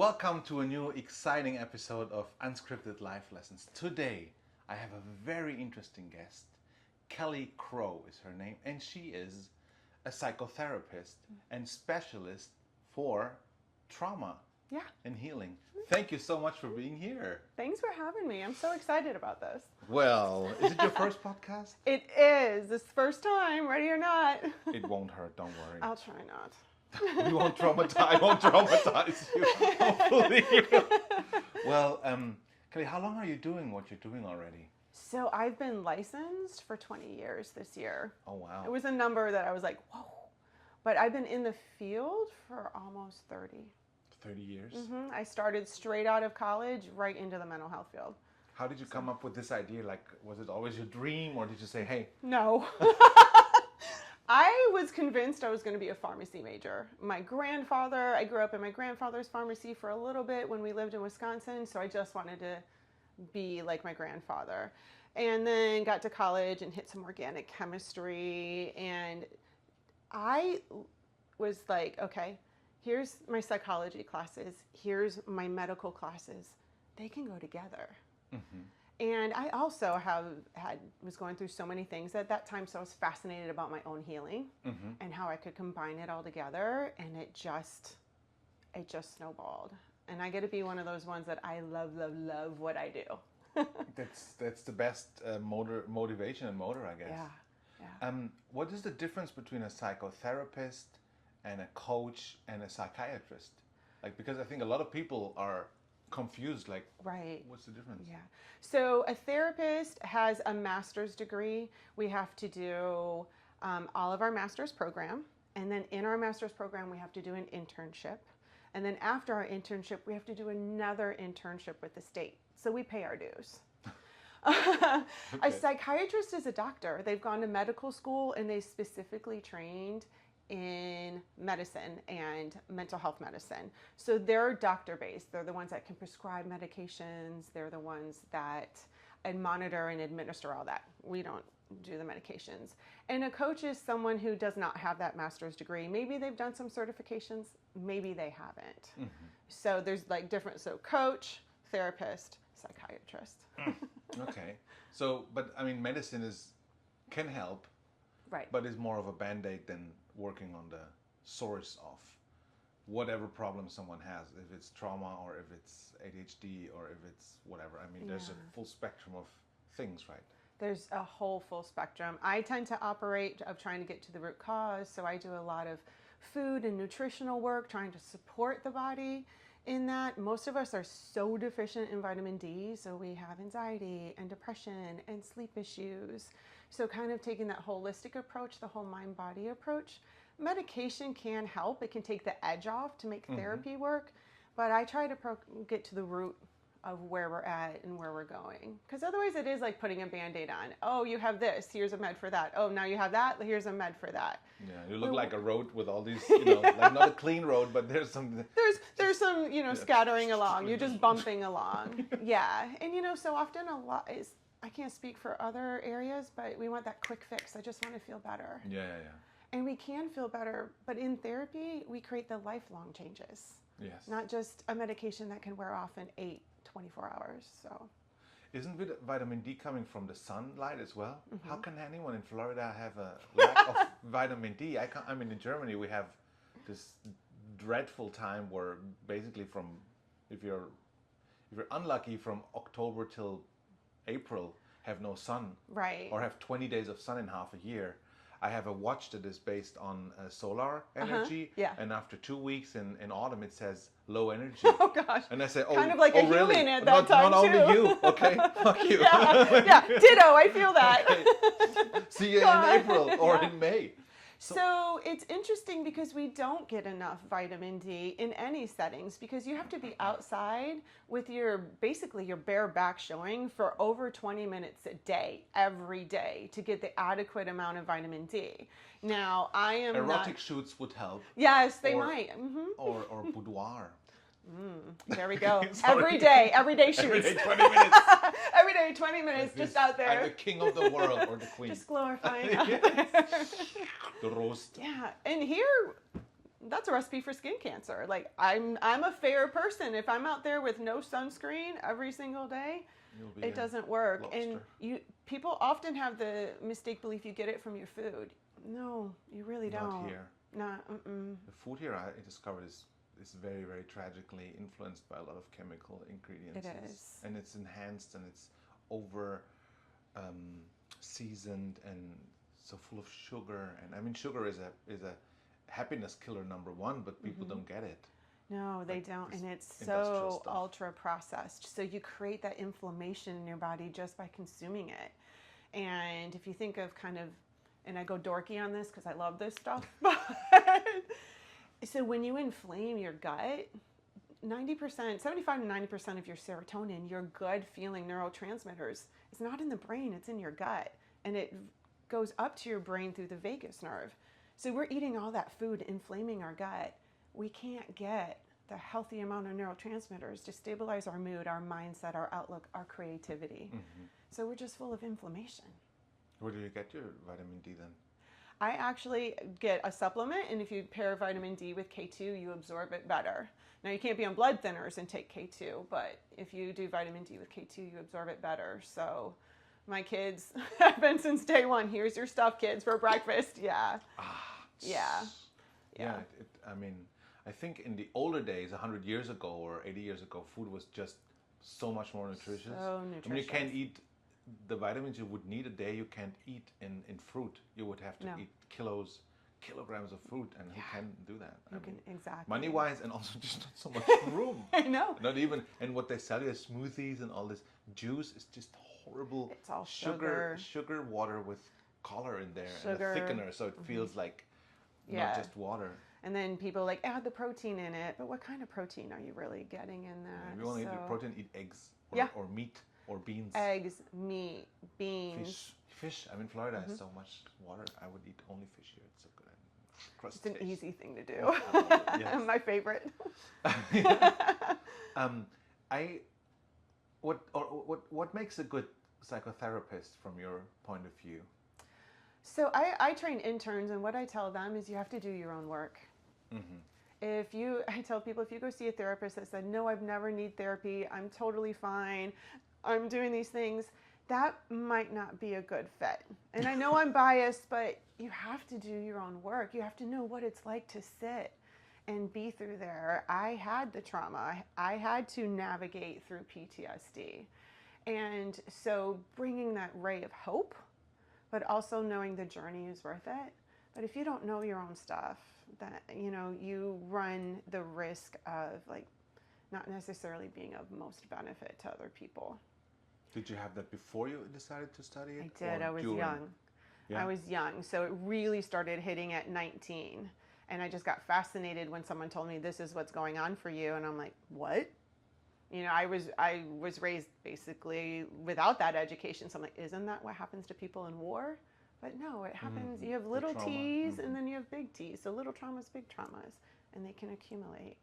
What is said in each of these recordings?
Welcome to a new exciting episode of Unscripted Life Lessons. Today, I have a very interesting guest. Crowe is her name, and she is a psychotherapist and specialist for trauma and healing. Thank you so much for being here. Thanks for having me. I'm so excited about this. Well, is it your first podcast? It is. This first time, ready or not. It won't hurt, don't worry. I'll try not. We won't traumatize you, hopefully. Well, Kelly, how long are you doing what you're doing already? So I've been licensed for 20 years this year. Oh, wow. It was a number that I was like, whoa. But I've been in the field for almost 30. 30 years? Mm-hmm. I started straight out of college, right into the mental health field. How did you come up with this idea? Like, was it always your dream, or did you say, hey? No. I was convinced I was going to be a pharmacy major. I grew up in my grandfather's pharmacy for a little bit when we lived in Wisconsin, so I just wanted to be like my grandfather. And then got to college and hit some organic chemistry, and I was like, okay, here's my psychology classes, here's my medical classes. They can go together. Mm-hmm. And I also was going through so many things at that time, so I was fascinated about my own healing and how I could combine it all together, and it just snowballed. And I get to be one of those ones that I love what I do. That's the best motivation and motor, I guess. Yeah. What is the difference between a psychotherapist and a coach and a psychiatrist? Like, because I think a lot of people are confused, like, right. What's the difference? Yeah. So a therapist has a master's degree. We have to do all of our master's program. And then in our master's program, we have to do an internship. And then after our internship, we have to do another internship with the state. So we pay our dues. Okay. A psychiatrist is a doctor. They've gone to medical school and they specifically trained in medicine and mental health medicine. So they're doctor-based. They're the ones that can prescribe medications. They're the ones that monitor and administer all that. We don't do the medications. And a coach is someone who does not have that master's degree. Maybe they've done some certifications, maybe they haven't. Mm-hmm. So there's like different, so coach, therapist, psychiatrist. Okay. So, but I mean, medicine can help, right? But is more of a band-aid than working on the source of whatever problem someone has, if it's trauma or if it's ADHD or if it's whatever. I mean, there's a full spectrum of things, right? There's a whole full spectrum. I tend to operate of trying to get to the root cause, so I do a lot of food and nutritional work, trying to support the body in that. Most of us are so deficient in vitamin D, so we have anxiety and depression and sleep issues. So kind of taking that holistic approach, the whole mind-body approach. Medication can help. It can take the edge off to make therapy work, but I try to get to the root of where we're at and where we're going. Because otherwise it is like putting a Band-Aid on. Oh, you have this, here's a med for that. Oh, now you have that, here's a med for that. Yeah, you look like a road with all these, like not a clean road, but there's some... There's some, scattering along. You're just bumping along. Yeah, and so often a lot is, I can't speak for other areas, but we want that quick fix. I just want to feel better. Yeah. And we can feel better, but in therapy, we create the lifelong changes. Yes. Not just a medication that can wear off in 24 hours, so. Isn't vitamin D coming from the sunlight as well? Mm-hmm. How can anyone in Florida have a lack of vitamin D? I mean, in Germany, we have this dreadful time where basically if you're unlucky, from October till April, have no sun. Right. Or have 20 days of sun in half a year. I have a watch that is based on solar energy. Yeah. And after 2 weeks in autumn, it says low energy. Oh, gosh. And I say, kind of like a really? human at that time, not too. Not only you. Okay, fuck you. Yeah, ditto. I feel that. Okay. See you in April or in May. So it's interesting because we don't get enough vitamin D in any settings, because you have to be outside with your bare back showing for over 20 minutes a day, every day, to get the adequate amount of vitamin D. Now, I am Erotic shoots would help. Yes, they might. Mm-hmm. Or boudoir. There we go. Every day shoots. Every day, 20 minutes. Every day, 20 minutes, just out there. I'm the king of the world, or the queen. Just glorifying out there. The roast. Yeah, and here that's a recipe for skin cancer. Like I'm a fair person. If I'm out there with no sunscreen every single day, it doesn't work. Lobster. And people often have the mistake belief you get it from your food. No, you really don't. Not here. Not. The food here, I discovered, is very, very tragically influenced by a lot of chemical ingredients. It is. And it's enhanced, and it's over seasoned, and so full of sugar. And I mean, sugar is a happiness killer #1, but people don't get it. No, they don't. And it's so ultra processed. So you create that inflammation in your body just by consuming it. And if you think of kind of, and I go dorky on this because I love this stuff, but so when you inflame your gut, 75 to 90% of your serotonin, your good feeling neurotransmitters, is not in the brain, it's in your gut. And it goes up to your brain through the vagus nerve. So we're eating all that food, inflaming our gut. We can't get the healthy amount of neurotransmitters to stabilize our mood, our mindset, our outlook, our creativity. So we're just full of inflammation. Where do you get your vitamin D then? I actually get a supplement, and if you pair vitamin D with K2, you absorb it better. Now, you can't be on blood thinners and take K2, but if you do vitamin D with K2, you absorb it better. So my kids have been since day one. Here's your stuff, kids, for breakfast. Yeah. Yeah. I mean, I think in the older days, 100 years ago or 80 years ago, food was just so much more nutritious. So nutritious. I mean, you can't eat the vitamins you would need a day. You can't eat in fruit. You would have to eat kilograms of fruit, and who can do that? Exactly. Money-wise, and also just not so much room. I know. Not even, and what they sell you as smoothies and all this juice is just horrible. It's all sugar water with color in there, sugar. And a thickener, so it feels like not just water. And then people add the protein in it, but what kind of protein are you really getting in that? If you want to eat protein, eat eggs or meat or beans. Eggs, meat, beans. Fish. I'm in Florida. Has so much water. I would eat only fish here. It's so good. It's an easy thing to do. Yes. My favorite. What makes a good psychotherapist from your point of view? So I train interns, and what I tell them is you have to do your own work. I tell people, if you go see a therapist that said, no, I've never need therapy, I'm totally fine, I'm doing these things, that might not be a good fit. And I know I'm biased, but you have to do your own work. You have to know what it's like to sit and be through there. I had the trauma. I had to navigate through PTSD. And so bringing that ray of hope, but also knowing the journey is worth it. But if you don't know your own stuff, that you run the risk of not necessarily being of most benefit to other people. Did you have that before you decided to study it? I did. I was young. Yeah. I was young, so it really started hitting at 19. And I just got fascinated when someone told me, this is what's going on for you. And I'm like, what? I was raised basically without that education. So I'm like, isn't that what happens to people in war? But no, it happens. You have little T's and then you have big T's. So little traumas, big traumas, and they can accumulate.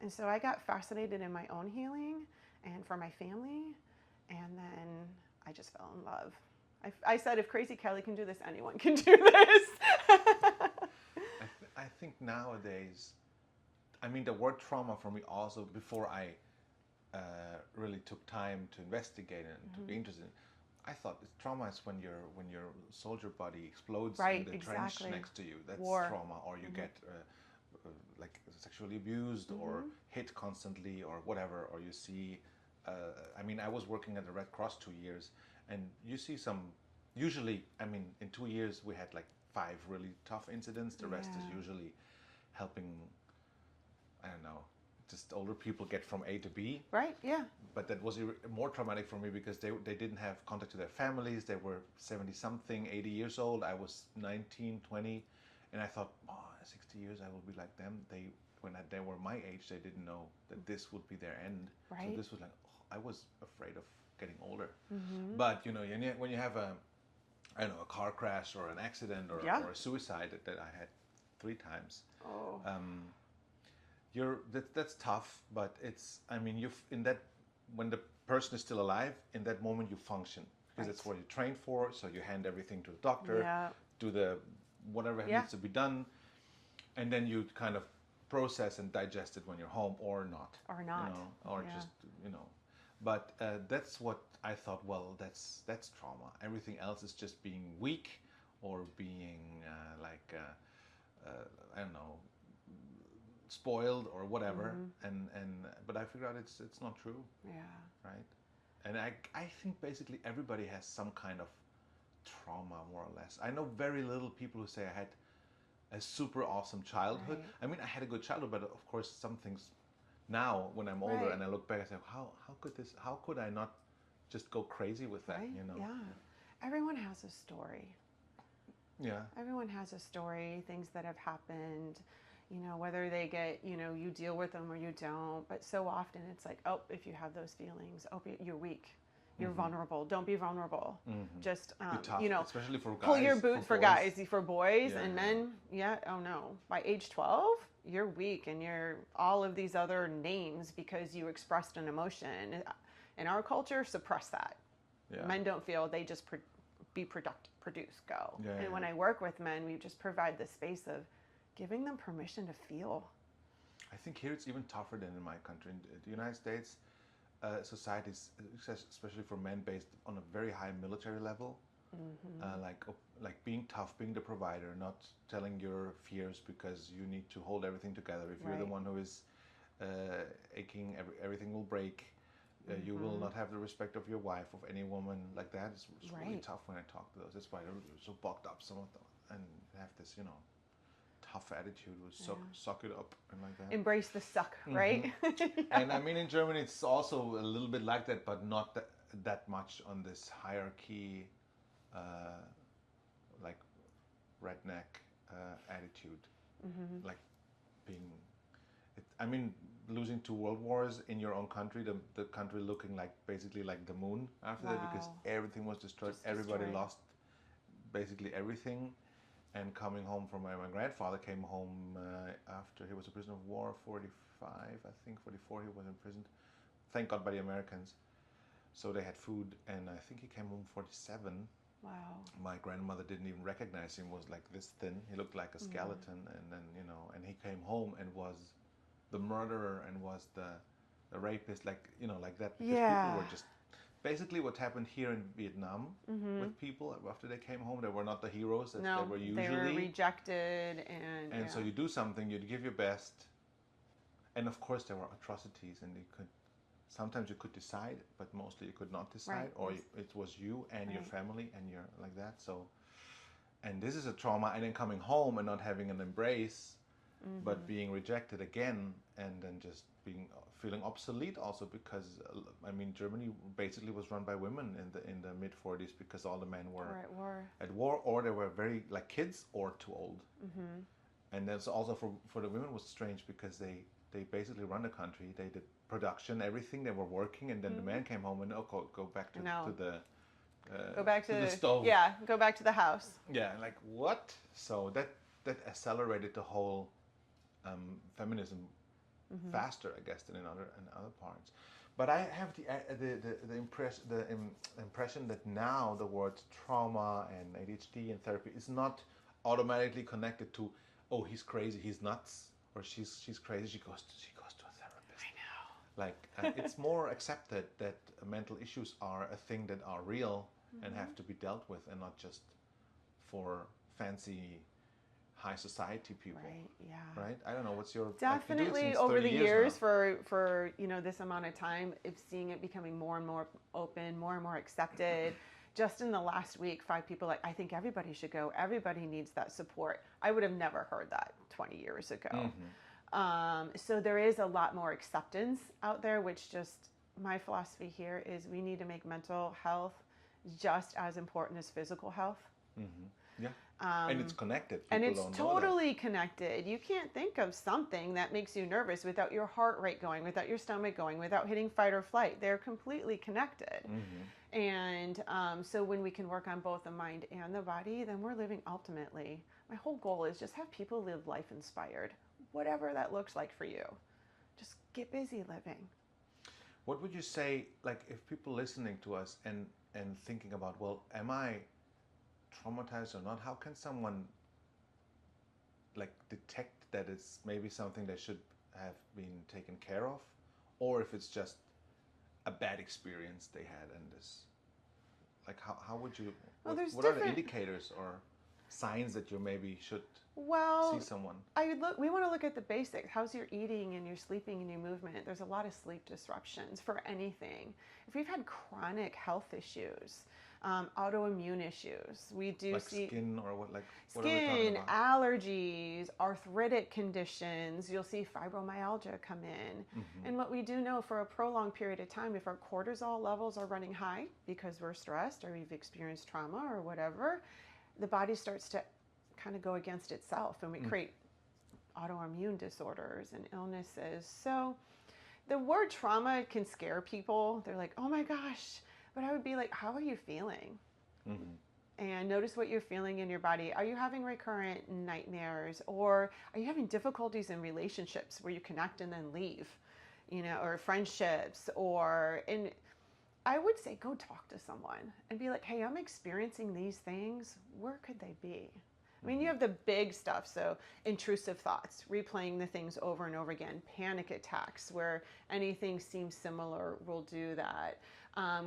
And so I got fascinated in my own healing and for my family. And then I just fell in love. I said, if Crazy Kelly can do this, anyone can do this. I think nowadays, I mean, the word trauma for me also, before I really took time to investigate and to be interested, I thought trauma is when your soldier body explodes in the trench next to you. That's trauma, or you get sexually abused or hit constantly or whatever, or you see. I mean, I was working at the Red Cross 2 years, and you see usually, I mean, in 2 years we had 5 really tough incidents. The rest is usually helping, I don't know, just older people get from A to B. Right, yeah. But that was more traumatic for me because they didn't have contact to their families. They were 70-something, 80 years old. I was 19, 20, and I thought, 60 years I will be like them. When they were my age, they didn't know that this would be their end. Right. So this was I was afraid of getting older. But when you have a car crash or an accident or a suicide that I had 3 times. Oh. That's tough, but it's, I mean, when the person is still alive, in that moment you function because that's what you train for. So you hand everything to the doctor, do the whatever needs to be done, and then you kind of process and digest it when you're home or not. Or not. Or Yeah. just, But that's what I thought, well, that's trauma. Everything else is just being weak or being I don't know, spoiled or whatever. But I figured out it's not true, Yeah. right? And I think basically everybody has some kind of trauma, more or less. I know very little people who say I had a super awesome childhood. Right. I mean, I had a good childhood, but of course some things now when I'm older Right. and I look back, I say, how could I not just go crazy with that, Right? you know? Yeah. Everyone has a story. Yeah. Everyone has a story, things that have happened, whether they get, you deal with them or you don't. But so often it's like, oh, if you have those feelings, oh, you're weak. You're vulnerable. Don't be vulnerable. Just, Be tough, especially for guys. pull your boots for guys. For boys Yeah, and yeah. men, oh no. By age 12, you're weak and you're all of these other names because you expressed an emotion. In our culture, suppress that. Yeah. Men don't feel, they just be productive, produce, go. Yeah, and yeah. when I work with men, we just provide the space of giving them permission to feel. I think here it's even tougher than in my country. In the United States, societies, especially for men, based on a very high military level, like being tough, being the provider, not telling your fears because you need to hold everything together. If you're the Right. one who is aching, everything will break. You will not have the respect of your wife, of any woman like that. It's really Right. tough when I talk to those. That's why they're so bogged up, some of them, and have this, tough attitude, suck it up and like that. Embrace the suck, right? And I mean, in Germany, it's also a little bit like that, but not that much on this hierarchy, like redneck attitude, like being. I mean, losing 2 world wars in your own country, the country looking like basically like the moon after that, because Wow. everything was destroyed. Just Everybody destroyed. lost basically everything. And coming home from my grandfather came home after he was a prisoner of war, 45, I think 44 he was imprisoned. Thank God by the Americans. So they had food, and I think he came home 47. Wow. My grandmother didn't even recognize him, was like this thin. He looked like a skeleton, and then, and he came home and was the murderer and was the rapist, like that, because people were just basically what happened here in Vietnam with people after they came home. They were not the heroes that No, they were usually. they were rejected, and So you do something, you'd give your best, and of course there were atrocities, and sometimes you could decide, but mostly you could not decide, Right. or it was you and your Right. family and you're like that. So, and this is a trauma, and then coming home and not having an embrace, but being rejected again, and then just feeling obsolete also, because I mean, Germany basically was run by women in the mid 40s, because all the men were at war, or they were very like kids or too old. And that's also for the women was strange, because they basically run the country. They did production, everything. They were working, and then the man came home and go back to the go back to the stove. Yeah, go back to the house. Yeah, like what? So that accelerated the whole feminism faster, I guess, than in other parts. But I have the impression that now the word trauma and ADHD and therapy is not automatically connected to, oh, he's crazy, he's nuts, or she's crazy, she goes to a therapist. I know. Like it's more accepted that mental issues are a thing that are real and have to be dealt with, and not just for fancy high society people. Right. Yeah. Right? I don't know. What's your Definitely like, you do it since over 30 the years years now. for this amount of time, of seeing it becoming more and more open, more and more accepted. Just in the last week, 5 people like, I think everybody should go. Everybody needs that support. I would have never heard that 20 years ago. So there is a lot more acceptance out there, which just my philosophy here is we need to make mental health just as important as physical health. Yeah. And it's connected. And People it's don't know that. totally connected. You can't think of something that makes you nervous without your heart rate going, without your stomach going, without hitting fight or flight. They're completely connected. And so when we can work on both the mind and the body, then we're living ultimately. My whole goal is just have people live life inspired, whatever that looks like for you. Just get busy living. What would you say, like, if people listening to us and thinking about, well, am I traumatized or not? How can someone like detect that it's maybe something that should have been taken care of, or if it's just a bad experience they had and this, like how would you, Well, there's what are the different. indicators or signs that you maybe should Well, see someone? we want to look at the basics. How's your eating and your sleeping and your movement? There's a lot of sleep disruptions for anything. If we've had chronic health issues, autoimmune issues, we do Like see skin or what are we talking skin, about? allergies, arthritic conditions. You'll see fibromyalgia come in. And what we do know, for a prolonged period of time, if our cortisol levels are running high because we're stressed or we've experienced trauma or whatever, the body starts to kind of go against itself, and we create autoimmune disorders and illnesses. So the word trauma can scare people. They're like, oh my gosh. But I would be like, how are you feeling? And notice what you're feeling in your body. Are you having recurrent nightmares, or are you having difficulties in relationships where you connect and then leave, or friendships, and I would say go talk to someone and be like, hey, I'm experiencing these things. Where could they be? I mean, you have the big stuff, so intrusive thoughts, replaying the things over and over again, panic attacks, where anything seems similar will do that.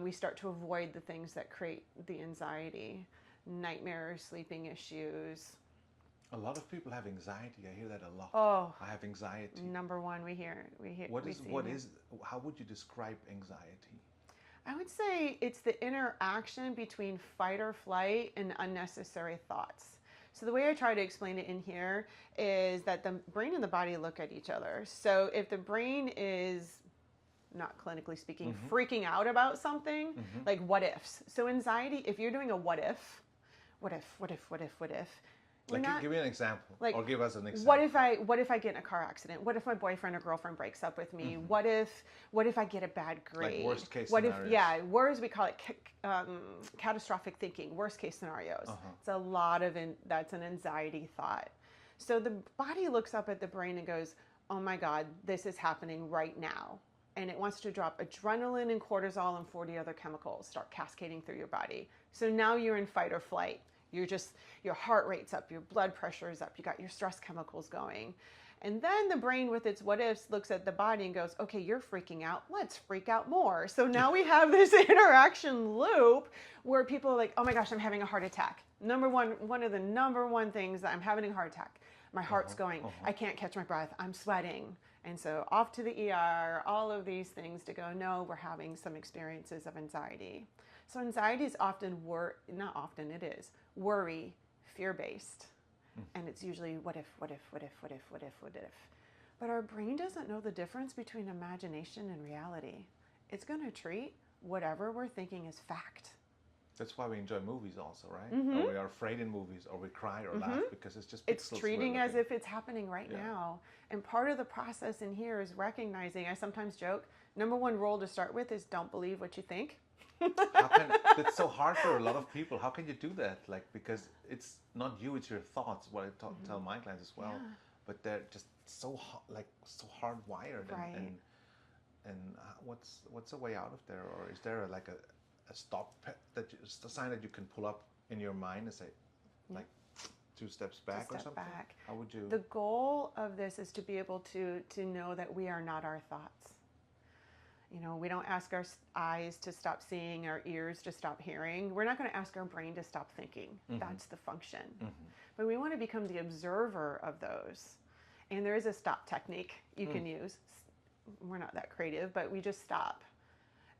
We start to avoid the things that create the anxiety, nightmares, sleeping issues. A lot of people have anxiety. I hear that a lot. Oh, I have anxiety. number one, we hear. How would you describe anxiety? I would say it's the interaction between fight or flight and unnecessary thoughts. So the way I try to explain it in here is that the brain and the body look at each other. So if the brain is, not clinically speaking, freaking out about something, like what ifs. So anxiety, if you're doing a what if, Like, give me an example, like, or give us an example. What if I get in a car accident? What if my boyfriend or girlfriend breaks up with me? What if I get a bad grade? Like worst case What scenarios. if, yeah, words, we call it catastrophic thinking, worst case scenarios. It's a lot of that's an anxiety thought. So the body looks up at the brain and goes, oh my God, this is happening right now. And it wants to drop adrenaline and cortisol and 40 other chemicals, start cascading through your body. So now you're in fight or flight. Your heart rate's up, your blood pressure is up, you got your stress chemicals going. And then the brain, with its what ifs, looks at the body and goes, okay, you're freaking out, let's freak out more. So now we have this interaction loop where people are like, oh my gosh, I'm having a heart attack. One of the number one things, that I'm having a heart attack. My heart's going, I can't catch my breath, I'm sweating. And so off to the ER, all of these things to go, no, we're having some experiences of anxiety. So anxiety is often, it is worry, fear-based. And it's usually what if. But our brain doesn't know the difference between imagination and reality. It's going to treat whatever we're thinking as fact. That's why we enjoy movies also, right? Or we are afraid in movies, or we cry or laugh, because it's just It's pixels treating we're as looking. if it's happening right now. And part of the process in here is recognizing, I sometimes joke, number one rule to start with is don't believe what you think. It's so hard for a lot of people. How can you do that? Like, because it's not you, it's your thoughts. What I tell my clients as well. Yeah. But they're just so hardwired. Right. And what's a way out of there? Or is there a stop a sign that you can pull up in your mind and say, like, 2 steps back or something? Back. How would you? The goal of this is to be able to know that we are not our thoughts. We don't ask our eyes to stop seeing, our ears to stop hearing. We're not going to ask our brain to stop thinking. That's the function. But we want to become the observer of those. And there is a stop technique you can use. We're not that creative, but we just stop.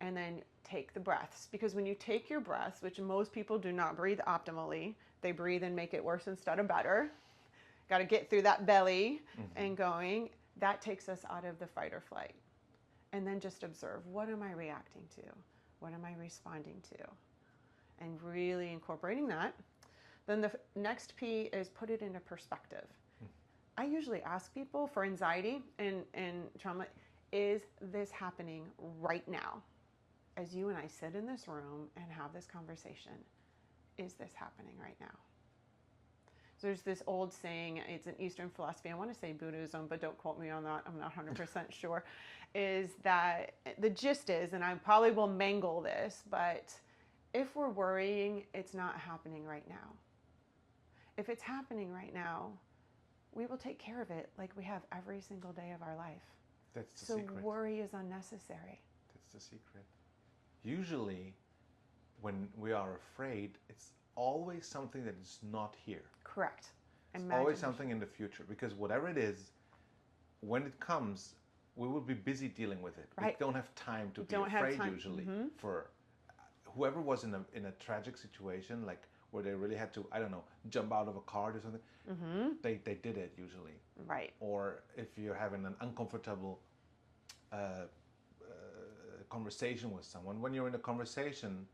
And then take the breaths. Because when you take your breaths, which most people do not breathe optimally, they breathe and make it worse instead of better. Got to get through that belly and going. That takes us out of the fight or flight. And then just observe, what am I reacting to? What am I responding to? And really incorporating that. Then the next P is put it into perspective. I usually ask people for anxiety and trauma, is this happening right now? As you and I sit in this room and have this conversation, is this happening right now? So there's this old saying, it's an Eastern philosophy, I want to say Buddhism, but don't quote me on that, I'm not 100% sure, is that the gist is, and I probably will mangle this, but if we're worrying, it's not happening right now. If it's happening right now, we will take care of it like we have every single day of our life. That's the So secret. worry is unnecessary. That's the secret. Usually, when we are afraid, it's always something that is not here. Correct. It's always something in the future, because whatever it is, when it comes, we will be busy dealing with it. Right. We don't have time to be Don't have afraid time. usually. Mhm. For whoever was in a tragic situation, like where they really had to, I don't know, jump out of a car or something, they did it usually. Right. Or if you're having an uncomfortable conversation with someone, when you're in a conversation,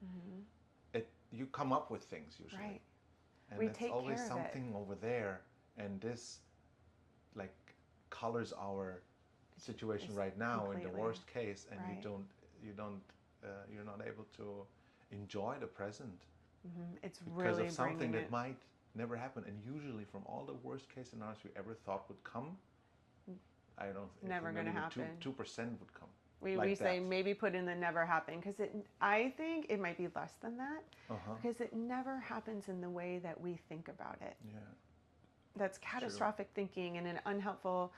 you come up with things usually. Right. And We it's take always care of it. something over there, and this like colors our situation It's right now in the completely. worst case, and Right. you're not able to enjoy the present It's because really of something bringing that it. might never happen. And usually, from all the worst case scenarios we ever thought would come, I don't think Never maybe gonna happen. 2% would come. We like say that. maybe put in the never happen, because I think it might be less than that, Uh-huh. because it never happens in the way that we think about it. Yeah. That's catastrophic thinking and an unhelpful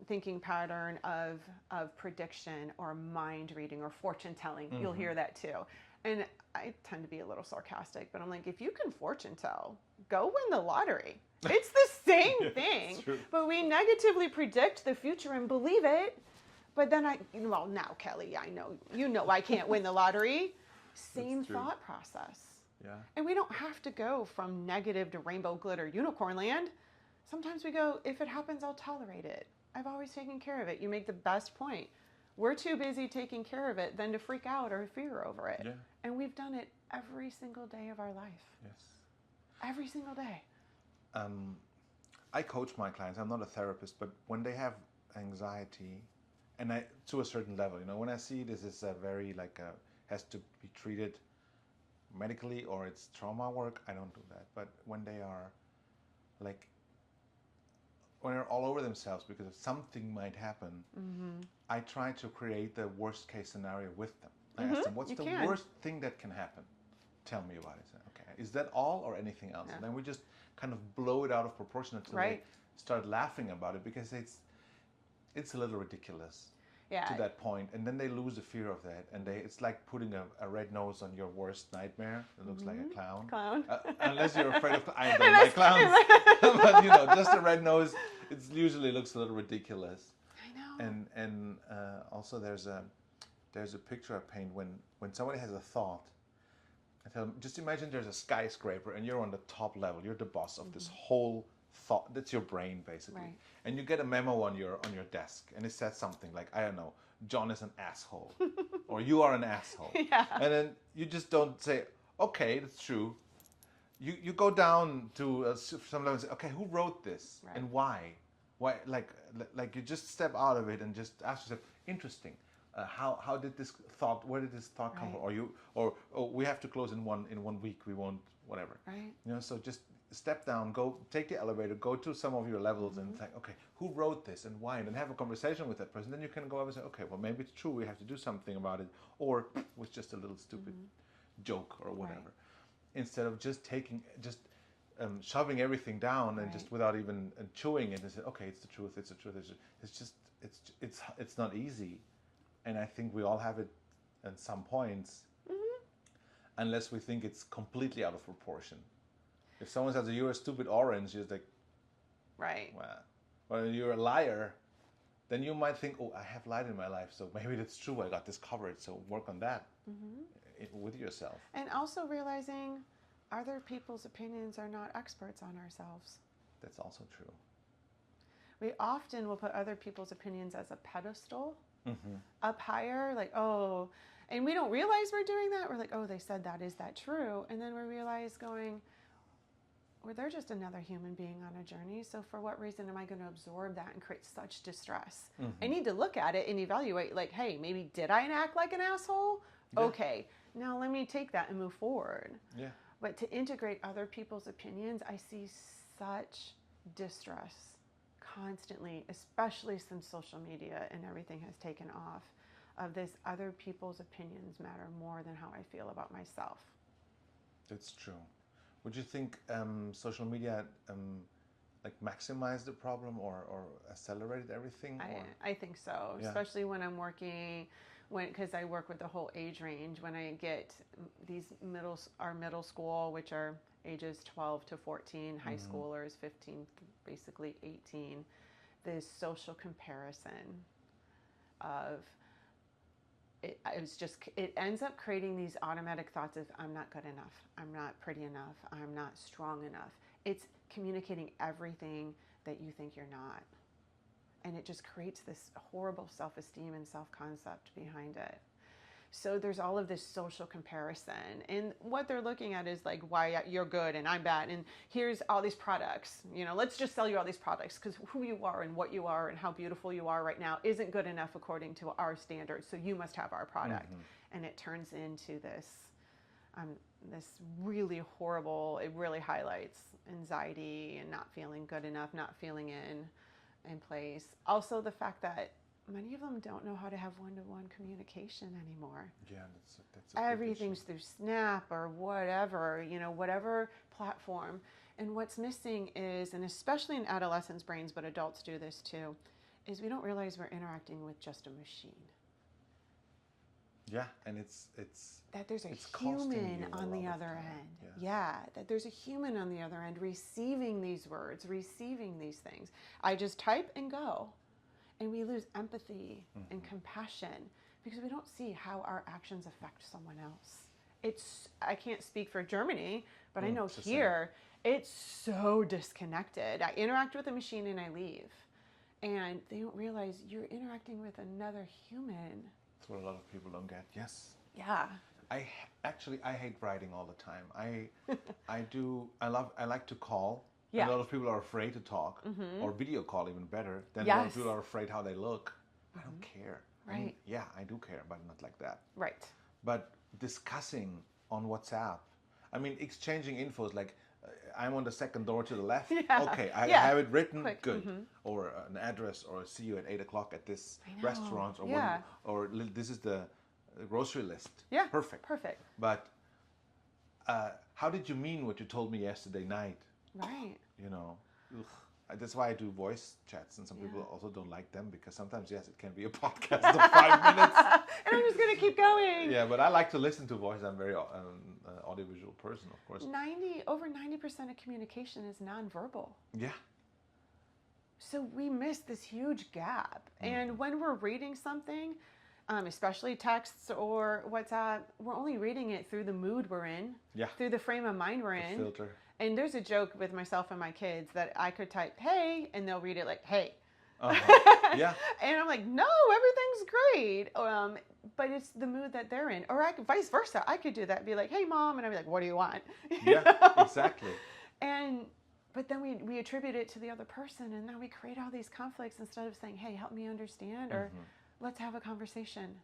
thinking pattern of prediction or mind reading or fortune telling. You'll hear that too. And I tend to be a little sarcastic, but I'm like, if you can fortune tell, go win the lottery. It's the same thing. True. But we negatively predict the future and believe it. But then now, Kelly, I know I can't win the lottery. Same true. thought process. Yeah. And we don't have to go from negative to rainbow glitter unicorn land. Sometimes we go, if it happens, I'll tolerate it. I've always taken care of it. You make the best point. We're too busy taking care of it than to freak out or fear over it. Yeah. And we've done it every single day of our life. Yes. Every single day. I coach my clients. I'm not a therapist, but when they have anxiety, and to a certain level, when I see this is a very has to be treated medically or it's trauma work, I don't do that. But when they are when they're all over themselves because of something might happen, I try to create the worst case scenario with them. I ask them, what's the worst thing that can happen? Tell me about it. I say, okay, is that all or anything else? And then we just kind of blow it out of proportion until they start laughing about it, because it's a little ridiculous to that point, and then they lose the fear of that, and it's like putting a red nose on your worst nightmare that looks like a clown. Unless you're afraid of, I don't like clowns, but just a red nose, it usually looks a little ridiculous. I know. And also there's a picture I paint when somebody has a thought. I tell them, just imagine there's a skyscraper and you're on the top level. You're the boss of this whole thought. That's your brain, basically. Right. And you get a memo on your desk, and it says something like, I don't know, John is an asshole, or you are an asshole. Yeah. And then you just don't say, okay, that's true. You go down to some level and say, okay, who wrote this and why? Why? Like you just step out of it and just ask yourself, interesting. How did this thought? Where did this thought come from? Or we have to close in 1 week. We won't, whatever. Right. So just step down, go take the elevator, go to some of your levels, and think, okay, who wrote this and why? And then have a conversation with that person. Then you can go over and say, okay, well maybe it's true. We have to do something about it, or it was just a little stupid joke or whatever. Instead of just shoving everything down and just without even chewing it and say, okay, it's the truth. It's the truth. It's not easy. And I think we all have it at some points, unless we think it's completely out of proportion. If someone says, you're a stupid orange, you're like, well, you're a liar, then you might think, oh, I have lied in my life, so maybe that's true, I got this covered, so work on that with yourself. And also realizing other people's opinions are not experts on ourselves. That's also true. We often will put other people's opinions as a pedestal. Up higher, and we don't realize we're doing that. We're like, oh, they said that. Is that true? And then we realize well, they're just another human being on a journey. So for what reason am I going to absorb that and create such distress? I need to look at it and evaluate, hey, maybe did I act like an asshole? Yeah. Okay, now let me take that and move forward. Yeah. But to integrate other people's opinions, I see such distress constantly, especially since social media and everything has taken off, of this other people's opinions matter more than how I feel about myself. That's true. Would you think social media like maximized the problem or accelerated everything? I think so, Yeah. especially when I'm working, because I work with the whole age range. When I get these middle school, which are ages 12 to 14, high schoolers 15, basically 18, this social comparison of it ends up creating these automatic thoughts of I'm not good enough, I'm not pretty enough, I'm not strong enough. It's communicating everything that you think you're not. And it just creates this horrible self-esteem and self-concept behind it. So there's all of this social comparison. And what they're looking at is like, why you're good and I'm bad. And here's all these products. Let's just sell you all these products because who you are and what you are and how beautiful you are right now isn't good enough according to our standards. So you must have our product. And it turns into this really horrible, it really highlights anxiety and not feeling good enough, not feeling in place. Also the fact that many of them don't know how to have one-to-one communication anymore. Yeah, that's a everything's through Snap or whatever, whatever platform. And what's missing is, and especially in adolescents' brains, but adults do this too, is we don't realize we're interacting with just a machine. Yeah, and it's that there's a costing human you a on the lot of other time. end. Yeah, that there's a human on the other end receiving these words, receiving these things. I just type and go. And we lose empathy and compassion because we don't see how our actions affect someone else. I can't speak for Germany, but I know here it's so disconnected. I interact with a machine and I leave. And they don't realize you're interacting with another human. That's what a lot of people don't get. Yes. Yeah. I hate writing all the time. I like to call. Yeah. And a lot of people are afraid to talk, or video call even better. Then a Yes. lot of people are afraid how they look. I don't care. Right. I mean, yeah, I do care, but not like that. Right. But discussing on WhatsApp, I mean, exchanging infos like, I'm on the second door to the left. Yeah. Okay, I Yeah. have it written. Quick. Good. Or an address, or see you at 8 o'clock at this I know. restaurant, or Yeah. this is the grocery list. Yeah. Perfect. Perfect. But how did you mean what you told me yesterday night? Right. That's why I do voice chats, and some people also don't like them because sometimes, yes, it can be a podcast of 5 minutes. And I'm just going to keep going. Yeah, but I like to listen to voice. I'm very audiovisual person, of course. Over 90% of communication is nonverbal. Yeah. So we miss this huge gap. And when we're reading something, especially texts or WhatsApp, we're only reading it through the mood we're in, through the frame of mind we're in. Filter. And there's a joke with myself and my kids that I could type, hey, and they'll read it like, hey. Yeah. And I'm like, no, everything's great. But it's the mood that they're in. Or vice versa. I could do that and be like, hey, Mom. And I'd be like, what do you want? Yeah, exactly. But then we attribute it to the other person. And then we create all these conflicts instead of saying, hey, help me understand. Or let's have a conversation.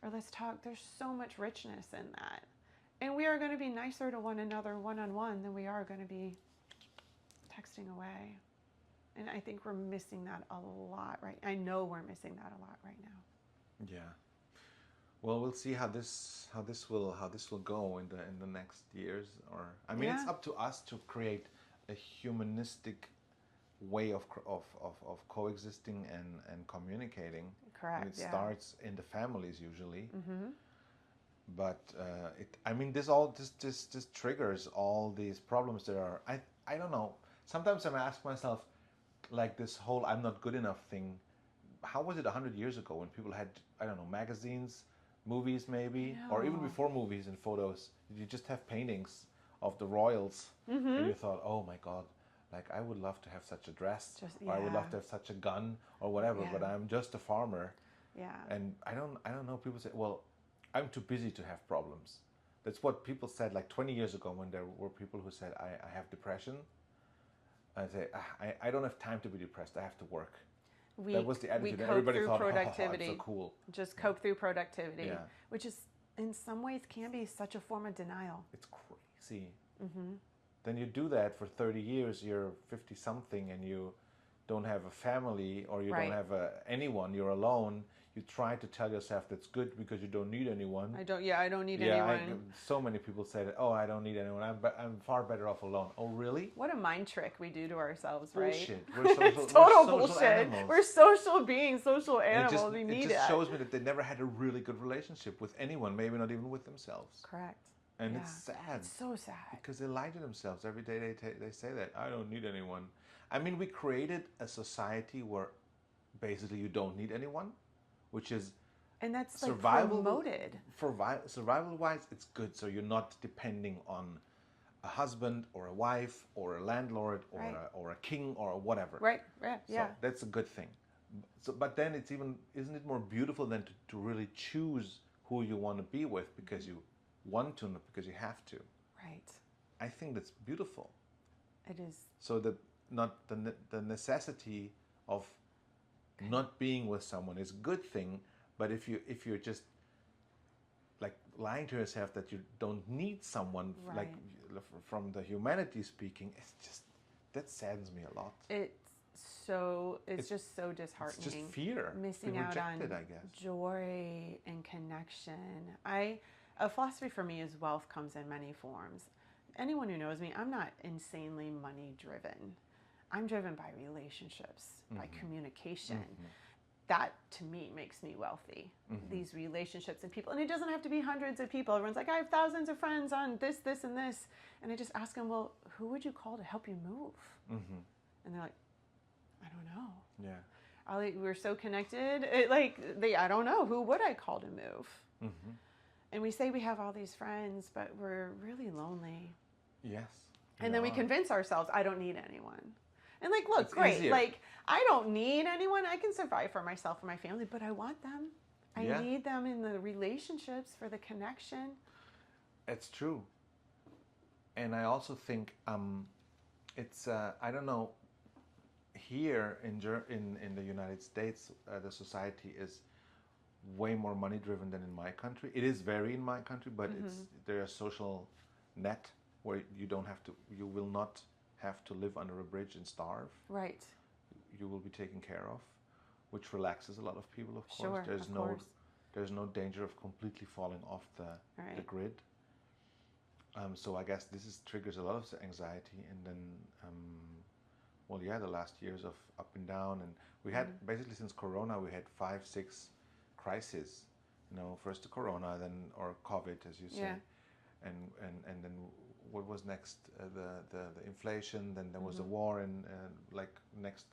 Or let's talk. There's so much richness in that. And we are going to be nicer to one another one-on-one than we are going to be texting away. And I think we're missing that a lot I know we're missing that a lot right now. Yeah. Well, we'll see how this will go in the next years. Or I mean, it's up to us to create a humanistic way of coexisting and communicating. Correct. And it starts in the families usually. But this triggers all these problems that are. I don't know. Sometimes I ask myself, like this whole "I'm not good enough" thing. How was it 100 years ago when people had, I don't know, magazines, movies maybe, or even before movies and photos? You just have paintings of the royals, and you thought, oh my God, like I would love to have such a dress, or I would love to have such a gun or whatever. But I'm just a farmer. Yeah. And I don't know. People say, well, I'm too busy to have problems. That's what people said like 20 years ago when there were people who said, I have depression. I say, I don't have time to be depressed. I have to work. That was the attitude. And everybody thought, productivity. Oh, it's so cool. Just cope through productivity, which is in some ways can be such a form of denial. It's crazy. Then you do that for 30 years. You're 50-something and you don't have a family or you don't have anyone. You're alone. you try to tell yourself that's good because you don't need anyone. I don't need anyone. So many people say that, oh, I don't need anyone. I'm far better off alone. Oh, really? What a mind trick we do to ourselves, right? Bullshit. We're social, it's total we're social bullshit. animals. We're social beings, social animals. We need it just shows me that they never had a really good relationship with anyone, maybe not even with themselves. Correct. And it's sad. It's so sad. Because they lie to themselves. Every day they say that, I don't need anyone. I mean, we created a society where basically you don't need anyone, which is... And that's survival, like promoted. Survival-wise, it's good. So you're not depending on a husband or a wife or a landlord or a king or whatever. Right, right, yeah. So that's a good thing. So, but then isn't it more beautiful than to really choose who you want to be with because you want to, not because you have to. Right. I think that's beautiful. It is. So that not the necessity of not being with someone is a good thing, but if you're just like lying to yourself that you don't need someone, like from the humanity speaking, it's just that saddens me a lot. It's just so disheartening. It's just fear. Missing out on I guess. Joy and connection. A philosophy for me is wealth comes in many forms. Anyone who knows me, I'm not insanely money driven. I'm driven by relationships, by communication. That to me makes me wealthy. These relationships and people, and it doesn't have to be hundreds of people. Everyone's like, I have thousands of friends on this, this, and this, and I just ask them, well, who would you call to help you move? And they're like, I don't know. Yeah. We're so connected. I don't know. Who would I call to move? And we say we have all these friends, but we're really lonely. Yes. And then we convince ourselves, I don't need anyone. And like, look, it's great. Easier. Like, I don't need anyone. I can survive for myself and my family, but I want them. I need them in the relationships for the connection. It's true. And I also think it's, I don't know, here in the United States, the society is way more money driven than in my country. It is very in my country, but there's a social net where you will not have to live under a bridge and starve. Right. You will be taken care of, which relaxes a lot of people, of course. Sure, There's no danger of completely falling off the grid. So I guess this triggers a lot of anxiety, and then the last years of up and down, and we had basically since Corona we had 5-6 crises. First the Corona, then or COVID, as you say, and then what was next? The inflation. Then there was a war, and next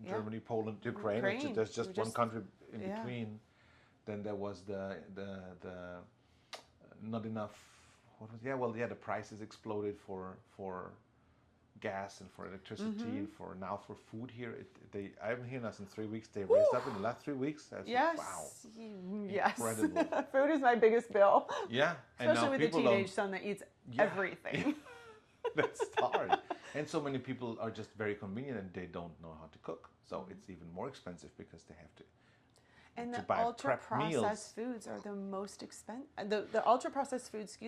Germany, Poland, Ukraine. There's just one country in between. Then there was the not enough. The prices exploded for gas and for electricity and for food here. I haven't here now in 3 weeks. They raised up in the last 3 weeks. Yes. Wow. Yes. Incredible. Food is my biggest bill. Yeah. Especially with a teenage son that eats everything. That's hard. And so many people are just very convenient and they don't know how to cook. So it's even more expensive because they have to. And the ultra-processed foods are the most expensive. The ultra-processed foods,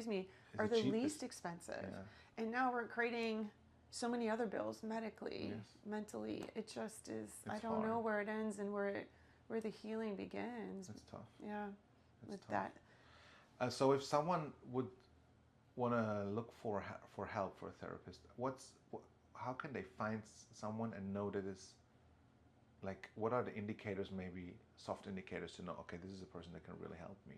are the least expensive. Yeah. And now we're creating so many other bills medically, mentally. It just is. I don't know where it ends and where the healing begins. It's tough. Yeah, with that. So if someone would want to look for help for a therapist, how can they find someone and know that it's like, what are the indicators, maybe soft indicators to know, okay, this is a person that can really help me?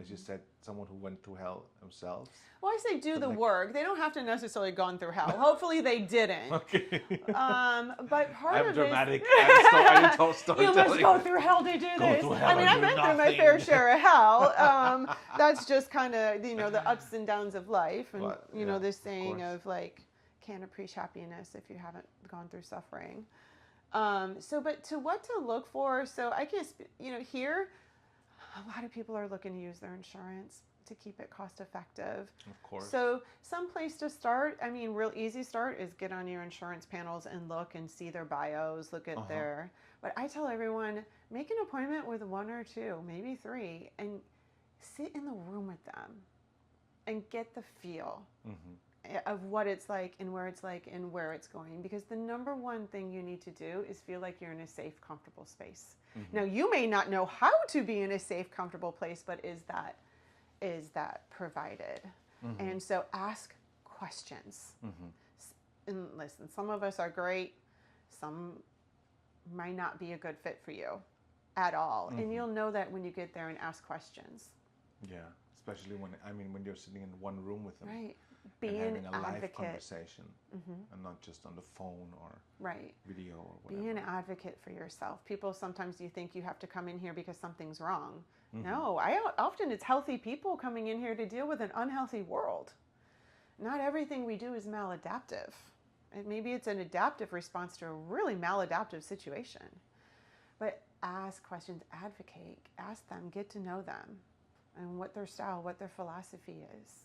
As you said, someone who went through hell themselves. Well, I say do the work. They don't have to necessarily gone through hell. Hopefully they didn't. Okay. But part of dramatic. I'm storytelling. You must go through hell to do this. I mean, I've been through my fair share of hell. That's just kind of, the ups and downs of life. And, this saying of like, can't appreciate happiness if you haven't gone through suffering. But to what to look for, so I guess, here, a lot of people are looking to use their insurance to keep it cost effective. Of course. So some place to start, real easy start is get on your insurance panels and look and see their bios, look at but I tell everyone, make an appointment with 1 or 2, maybe 3, and sit in the room with them and get the feel. of what it's like and where it's going. Because the number one thing you need to do is feel like you're in a safe, comfortable space. Now, you may not know how to be in a safe, comfortable place, but is that provided? And so ask questions. And listen, some of us are great. Some might not be a good fit for you at all. And you'll know that when you get there and ask questions. Yeah, especially when you're sitting in one room with them. Right. And Be having an a live advocate. conversation and not just on the phone or Right. video or whatever. Be an advocate for yourself. People, sometimes you think you have to come in here because something's wrong. No, often it's healthy people coming in here to deal with an unhealthy world. Not everything we do is maladaptive. And maybe it's an adaptive response to a really maladaptive situation. But ask questions, advocate, ask them, get to know them, and what their style, what their philosophy is.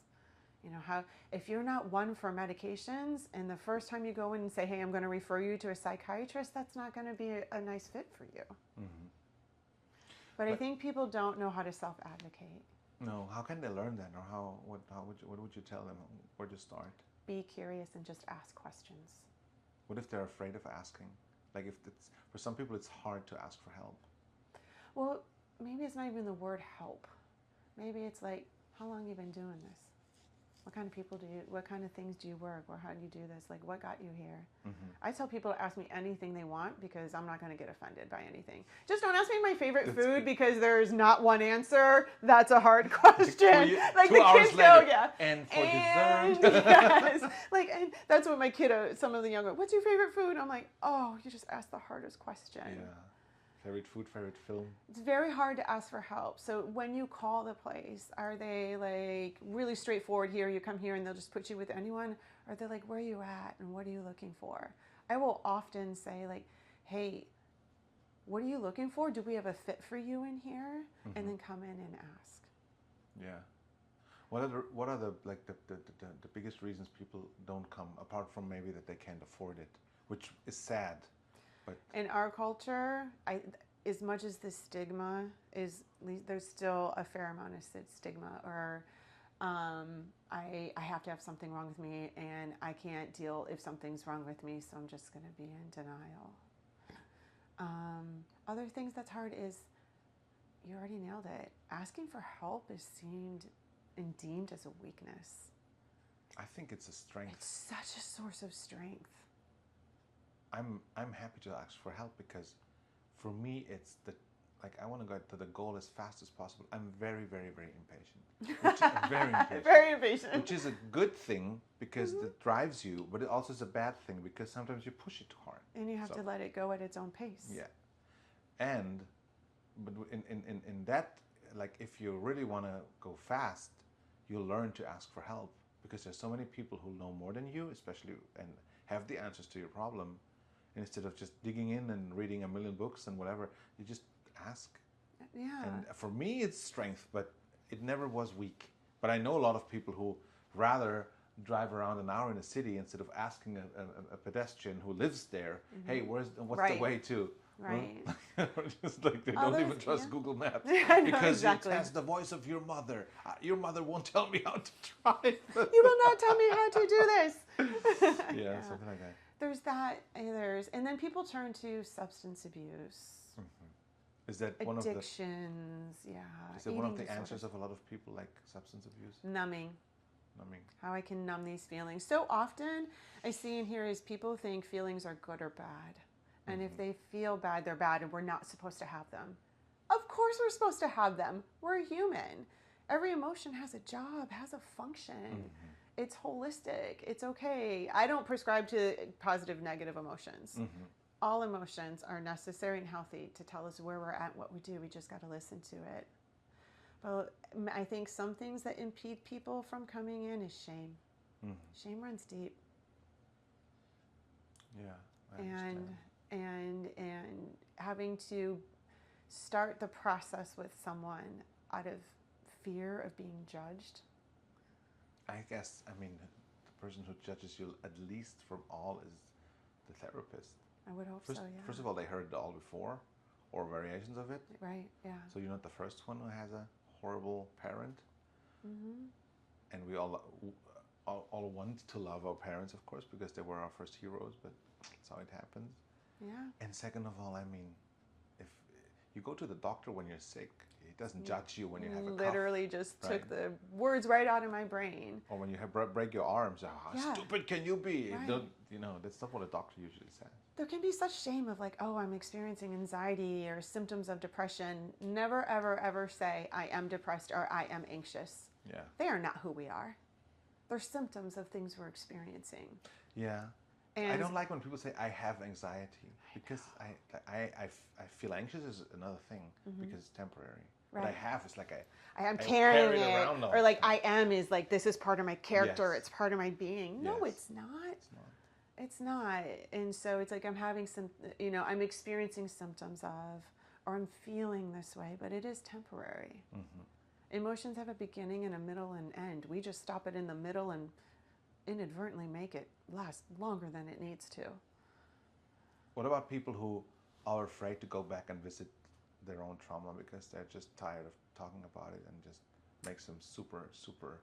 You know, how, if you're not one for medications, and the first time you go in and say, hey, I'm going to refer you to a psychiatrist, that's not going to be a nice fit for you. But I think people don't know how to self-advocate. No, how can they learn that? Or what would you tell them? Where to start? Be curious and just ask questions. What if they're afraid of asking? Like, if it's, for some people it's hard to ask for help. Well, maybe it's not even the word help. Maybe it's like, how long have you been doing this? What kind of people what kind of things do you work? Or how do you do this? Like, what got you here? I tell people to ask me anything they want because I'm not going to get offended by anything. Just don't ask me my favorite food because there's not one answer. That's a hard question. Like two the hours kids later, go, yeah. and for dessert. Yes. Like, and that's what my kid, some of the younger, what's your favorite food? I'm like, oh, you just asked the hardest question. Yeah. Favorite food, favorite film? It's very hard to ask for help. So when you call the place, are they like really straightforward here? You come here and they'll just put you with anyone? Or are they like, where are you at and what are you looking for? I will often say like, hey, what are you looking for? Do we have a fit for you in here? And then come in and ask. Yeah. What are the biggest reasons people don't come, apart from maybe that they can't afford it, which is sad? But in our culture, as much as the stigma is, there's still a fair amount of stigma, or I have to have something wrong with me, and I can't deal if something's wrong with me, so I'm just going to be in denial. Other things that's hard is, you already nailed it. Asking for help is seen and deemed as a weakness. I think it's a strength. It's such a source of strength. I'm happy to ask for help because for me it's I want to get to the goal as fast as possible. I'm very, very, very impatient. Very impatient. Very impatient. Which is a good thing because it drives you, but it also is a bad thing because sometimes you push it too hard. And you have to let it go at its own pace. Yeah. But in that, like, if you really want to go fast, you'll learn to ask for help because there's so many people who know more than you, especially, and have the answers to your problem. And instead of just digging in and reading a million books and whatever, you just ask. Yeah. And for me, it's strength, but it never was weak. But I know a lot of people who rather drive around an hour in a city instead of asking a pedestrian who lives there, hey, what's the way to? Right. Just like they don't even trust Google Maps because it has the voice of your mother. Your mother won't tell me how to drive. You will not tell me how to do this. Yeah, something like that. There's that. And then people turn to substance abuse. Is that addictions, one of the addictions? Yeah. Is that one of the answers of a lot of people, like substance abuse? Numbing. Numbing. How I can numb these feelings. So often I see and hear is people think feelings are good or bad. And if they feel bad, they're bad and we're not supposed to have them. Of course we're supposed to have them. We're human. Every emotion has a job, has a function. It's holistic. It's okay. I don't prescribe to positive, negative emotions. All emotions are necessary and healthy to tell us where we're at, what we do. We just got to listen to it. But I think some things that impede people from coming in is shame. Shame runs deep. Yeah, I understand. And having to start the process with someone out of fear of being judged. I guess, I mean, the person who judges you at least from all is the therapist. I would hope so, yeah. First of all, they heard it all before, or variations of it. Right, yeah. So you're not the first one who has a horrible parent. And we all, all want to love our parents, of course, because they were our first heroes, but that's how it happens. Yeah. And second of all, I mean, if you go to the doctor when you're sick, he doesn't judge you when you have a Literally cough, just right? took the words right out of my brain. Or when you have break your arms. Oh, how Yeah. stupid can you be? Right. That's not what a doctor usually says. There can be such shame of like, oh, I'm experiencing anxiety or symptoms of depression. Never, ever, ever say I am depressed or I am anxious. Yeah. They are not who we are. They're symptoms of things we're experiencing. Yeah. And I don't like when people say I have anxiety, because I feel anxious is another thing, because it's temporary. Right. But I have, it's like I am I carrying carry it it, around all or the like time. I am is like this is part of my character. Yes. It's part of my being. No, Yes. it's not. It's not. It's not. And so it's like I'm having some, I'm experiencing symptoms of, or I'm feeling this way, but it is temporary. Emotions have a beginning and a middle and end. We just stop it in the middle and inadvertently make it last longer than it needs to. What about people who are afraid to go back and visit their own trauma because they're just tired of talking about it, and just makes them super, super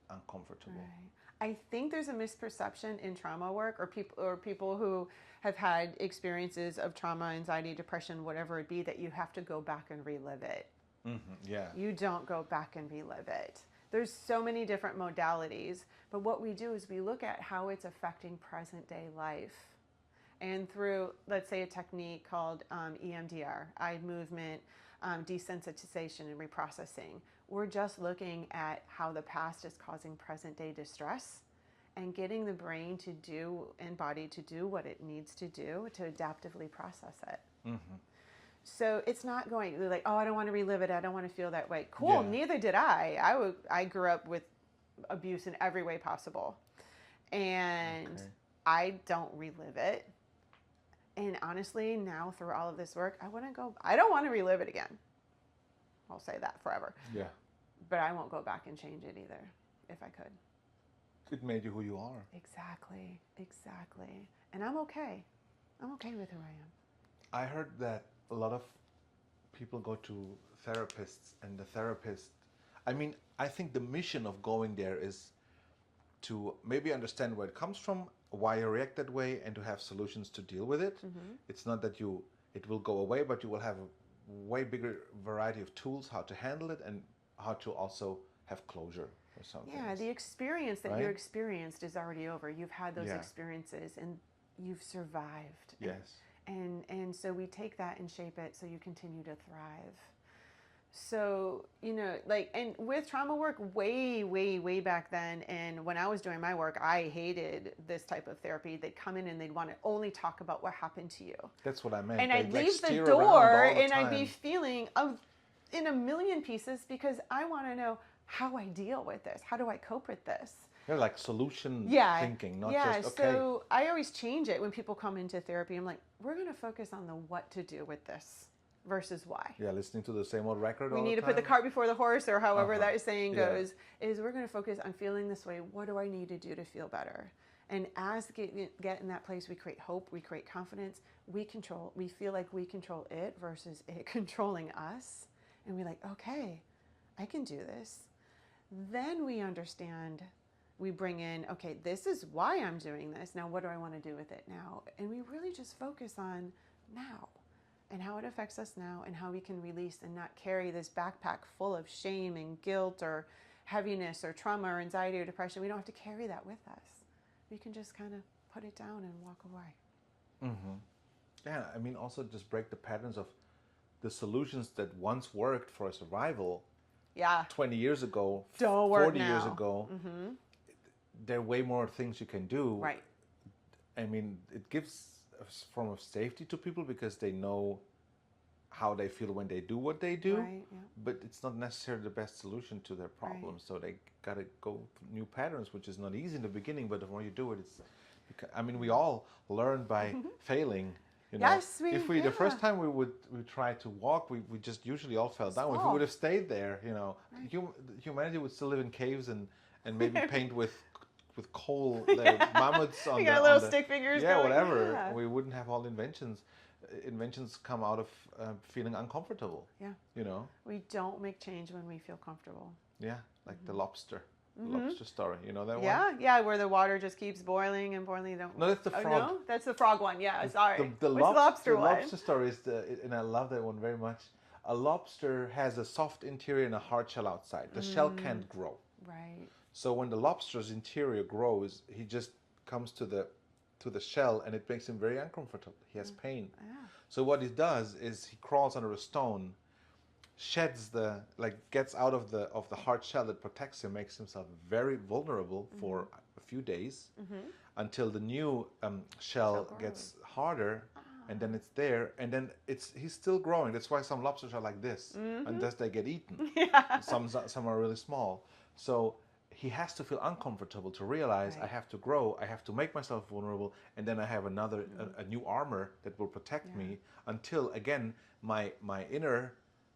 uncomfortable? Right. I think there's a misperception in trauma work, or people who have had experiences of trauma, anxiety, depression, whatever it be, that you have to go back and relive it. Yeah. You don't go back and relive it. There's so many different modalities, but what we do is we look at how it's affecting present day life. And through, let's say, a technique called EMDR, eye movement, desensitization and reprocessing, we're just looking at how the past is causing present day distress and getting the brain to do and body to do what it needs to do to adaptively process it. So it's not going like, oh, I don't want to relive it. I don't want to feel that way. Cool. Yeah. Neither did I. I grew up with abuse in every way possible. And I don't relive it. And honestly, now through all of this work, I don't want to relive it again. I'll say that forever. Yeah. But I won't go back and change it either, if I could. It made you who you are. Exactly. And I'm okay. I'm okay with who I am. I heard that a lot of people go to therapists, and the therapist, I think the mission of going there is to maybe understand where it comes from, why you react that way, and to have solutions to deal with it. It's not that it will go away, but you will have a way bigger variety of tools how to handle it, and how to also have closure or something. Yeah, the experience that you Right? experienced is already over. You've had those Yeah. experiences and you've survived. Yes. And so we take that and shape it so you continue to thrive. So, and with trauma work way, way, way back then, and when I was doing my work, I hated this type of therapy. They'd come in and they'd want to only talk about what happened to you. That's what I meant. And They, I'd like, leave the steer door around all the and I'd be time. feeling in a million pieces because I want to know how I deal with this. How do I cope with this? They're like solution thinking, not yeah. just, okay. So I always change it when people come into therapy. I'm like, we're going to focus on the what to do with this versus why. Yeah, listening to the same old record We all need the to put the time. cart before the horse, or however that saying Yeah. goes, is we're going to focus on feeling this way. What do I need to do to feel better? And as get in that place, we create hope, we create confidence, we feel like we control it versus it controlling us. And we're like, okay, I can do this. Then we understand, we bring in, okay, this is why I'm doing this. Now, what do I want to do with it now? And we really just focus on now and how it affects us now and how we can release and not carry this backpack full of shame and guilt or heaviness or trauma or anxiety or depression. We don't have to carry that with us. We can just kind of put it down and walk away. Yeah, also just break the patterns of the solutions that once worked for survival Yeah. 20 years ago, Don't work 40 years now. ago. There are way more things you can do. Right. It gives a form of safety to people because they know how they feel when they do what they do. Right, yeah. But it's not necessarily the best solution to their problems. So they got to go through new patterns, which is not easy in the beginning, but the more you do it, we all learn by failing. Yes, The first time we tried to walk, we just usually all fell down. If we Fall. would have stayed there, humanity would still live in caves and maybe paint with coal mammoths on You got little stick fingers Yeah, going, whatever. yeah. We wouldn't have all the inventions. Inventions come out of feeling uncomfortable. Yeah. We don't make change when we feel comfortable. Yeah, like the lobster. lobster story. You know that one? Yeah, where the water just keeps boiling and boiling. No, that's the frog. No, that's the frog one. Yeah, sorry. The What's the lobster one? The lobster story is and I love that one very much. A lobster has a soft interior and a hard shell outside. The shell can't grow. Right. So when the lobster's interior grows, he just comes to the shell, and it makes him very uncomfortable. He has pain. Yeah. So what he does is he crawls under a stone, sheds gets out of the hard shell that protects him, makes himself very vulnerable for a few days until the new shell gets harder, and then it's there, and then he's still growing. That's why some lobsters are like this unless they get eaten. Yeah. Some are really small. So he has to feel uncomfortable to realize I have to grow, I have to make myself vulnerable, and then I have another a new armor that will protect me until again my inner,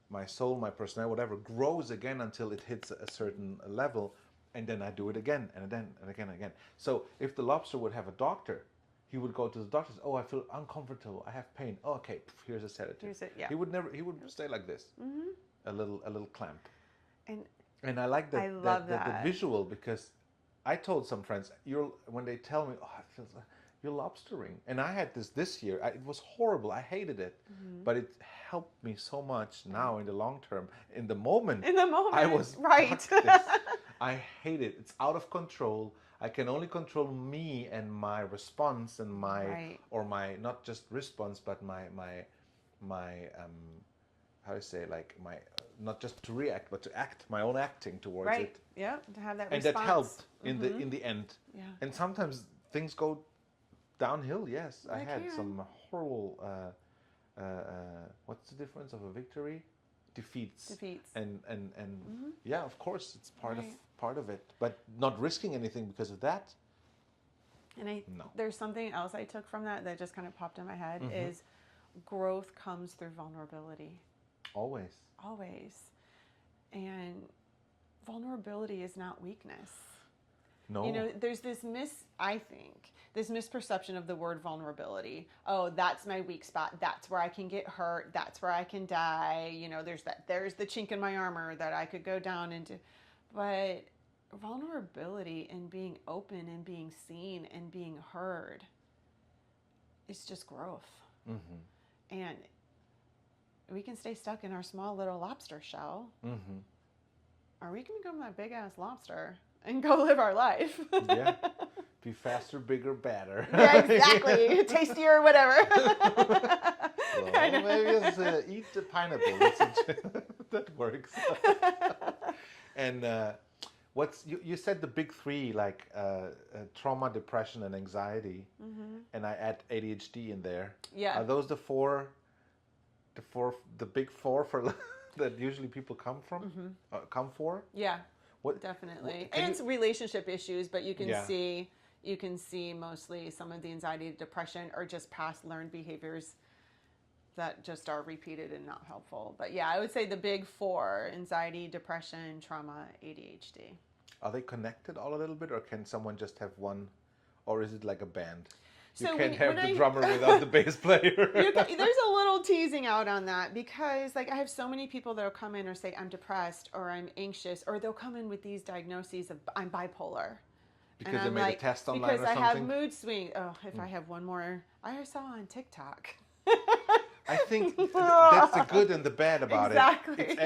my soul, my personality, whatever, grows again until it hits a certain level, and then I do it again and then and again and again. So if the lobster would have a doctor, he would go to the doctor. Oh, I feel uncomfortable. I have pain. Oh, okay, here's a sedative. Here's it, yeah. He would stay like this, a little clamp. And I like I love the visual, because I told some friends, when they tell me, oh, it feels like you're lobstering. And I had this year. It was horrible. I hated it. But it helped me so much now in the long term. In the moment, I was right. Fuck this. I hate it. It's out of control. I can only control me and my response and or my, not just response, but my how do you say, like not just to react, but to act, my own acting towards it. Yeah, to have that and response. that helped in the end. Yeah. And sometimes things go downhill. Yes, I had some horrible. What's the difference of a victory? Defeats. And yeah, of course, it's part of it, but not risking anything because of that. And there's something else I took from that just kind of popped in my head is growth comes through vulnerability. Always. And vulnerability is not weakness. No. You know, there's this misperception of the word vulnerability. Oh, that's my weak spot. That's where I can get hurt. That's where I can die. You know, there's the chink in my armor that I could go down into. But vulnerability and being open and being seen and being heard is just growth. And we can stay stuck in our small little lobster shell, or we can become that big ass lobster and go live our life. Yeah, be faster, bigger, badder. Yeah, exactly. Tastier, whatever. Well, maybe just eat the pineapple. That works. And you said the big three, like trauma, depression, and anxiety, and I add ADHD in there. Yeah. Are those the big four for that usually people come for? Yeah. Definitely. And it's relationship issues, but you can see mostly some of the anxiety, depression, or just past learned behaviors that just are repeated and not helpful. But yeah, I would say the big four: anxiety, depression, trauma, ADHD. Are they connected all a little bit, or can someone just have one, or is it like a band? So you can't have the drummer without the bass player. There's a little teasing out on that, because like I have so many people that'll come in or say I'm depressed or I'm anxious, or they'll come in with these diagnoses of I'm bipolar. Because they made a test online or something? Because I have mood swings. Oh, if I have one more, I saw on TikTok. I think that's the good and the bad about it. Exactly.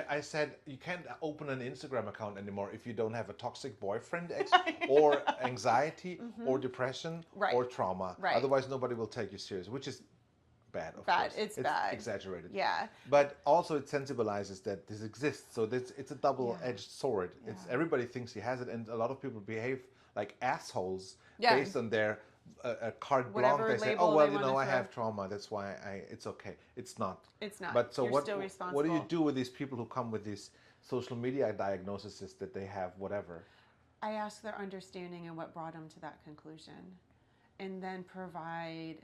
I said you can't open an Instagram account anymore if you don't have a toxic boyfriend or anxiety or depression or trauma. Right. Otherwise, nobody will take you serious, which is bad, of course. It's bad. Exaggerated. Yeah. But also it sensibilizes that this exists. So it's a double-edged sword. Yeah. Everybody thinks he has it, and a lot of people behave like assholes based on their a carte blanche. They say, "Oh well, you know, I have trauma. That's why it's okay." It's not. It's not. But so You're still responsible. What do you do with these people who come with these social media diagnoses that they have whatever? I ask their understanding and what brought them to that conclusion, and then provide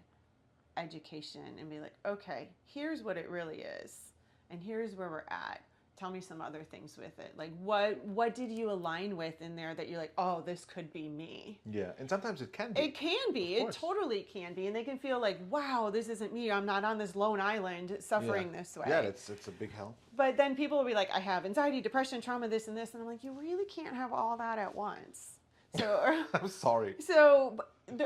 education and be like, "Okay, here's what it really is, and here's where we're at. tell me some other things with it. Like what did you align with in there that you're like, oh, this could be me? Yeah, and sometimes it can be. It can be. It totally can be. And they can feel like, wow, this isn't me. I'm not on this lone island suffering this way. Yeah, it's a big help. But then people will be like, I have anxiety, depression, trauma, this and this. And I'm like, you really can't have all that at once. So I'm sorry. So,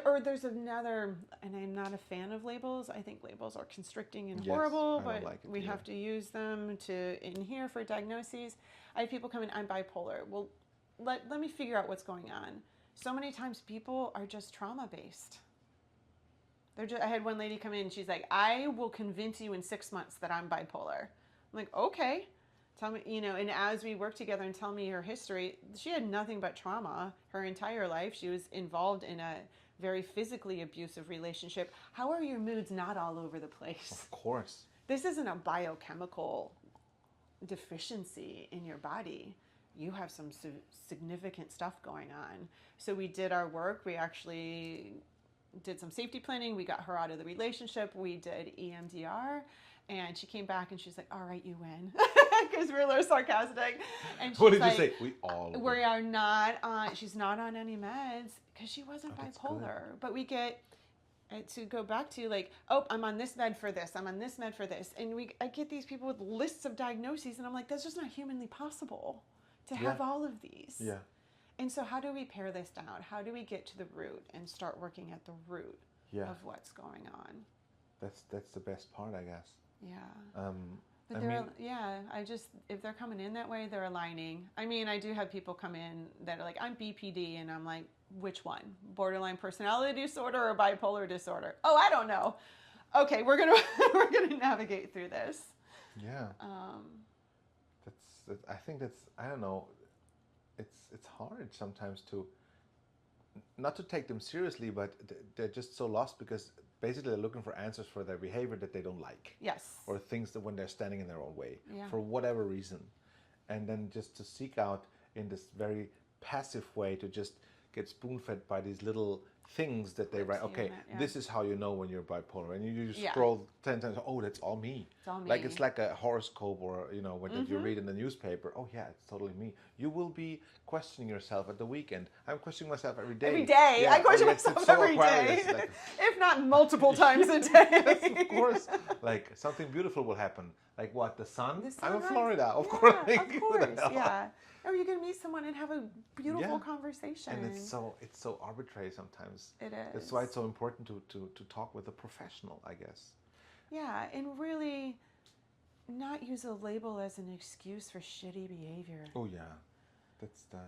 or there's another, and I'm not a fan of labels. I think labels are constricting and horrible, but we have to use them in here for diagnoses. I have people come in, I'm bipolar. Well, let me figure out what's going on. So many times people are just trauma-based. I had one lady come in, she's like, I will convince you in 6 months that I'm bipolar. I'm like, okay. Tell me, and as we work together and tell me her history, she had nothing but trauma her entire life. She was involved in a very physically abusive relationship. How are your moods not all over the place? Of course. This isn't a biochemical deficiency in your body. You have some significant stuff going on. So we did our work. We actually did some safety planning. We got her out of the relationship. We did EMDR. And she came back and she's like, all right, you win. Because we're a little sarcastic. And she's what did like, you say? We are not on, she's not on any meds because she wasn't bipolar. But we get, to go back to like, oh, I'm on this med for this. I'm on this med for this. And I get these people with lists of diagnoses. And I'm like, that's just not humanly possible to have all of these. Yeah. And so how do we pare this down? How do we get to the root and start working at the root of what's going on? That's the best part, I guess. Yeah. But if they're coming in that way, they're aligning. I mean, I do have people come in that are like, I'm BPD, and I'm like, which one? Borderline personality disorder or bipolar disorder? Oh, I don't know. Okay, we're gonna navigate through this. Yeah. I think that's, I don't know. It's hard sometimes to not to take them seriously, but they're just so lost because basically they're looking for answers for their behavior that they don't like. Yes. Or things that when they're standing in their own way for whatever reason. And then just to seek out in this very passive way to just get spoon-fed by these little things that they write. Okay, this is how you know when you're bipolar. And you just scroll 10 times, oh, that's all me. It's all me. Like it's like a horoscope or, what that you read in the newspaper. Oh, yeah, it's totally me. You will be questioning yourself at the weekend. I'm questioning myself every day. Every day. Yeah, I question myself every day. Like, if not multiple times a day. Yes, of course. Like something beautiful will happen. Like what? The sun? I'm in Florida. Of course. Of course. Yeah. Or you can meet someone and have a beautiful conversation. And it's so arbitrary sometimes. It is. That's why it's so important to talk with a professional, I guess. Yeah, and really not use a label as an excuse for shitty behavior. Oh yeah. That's the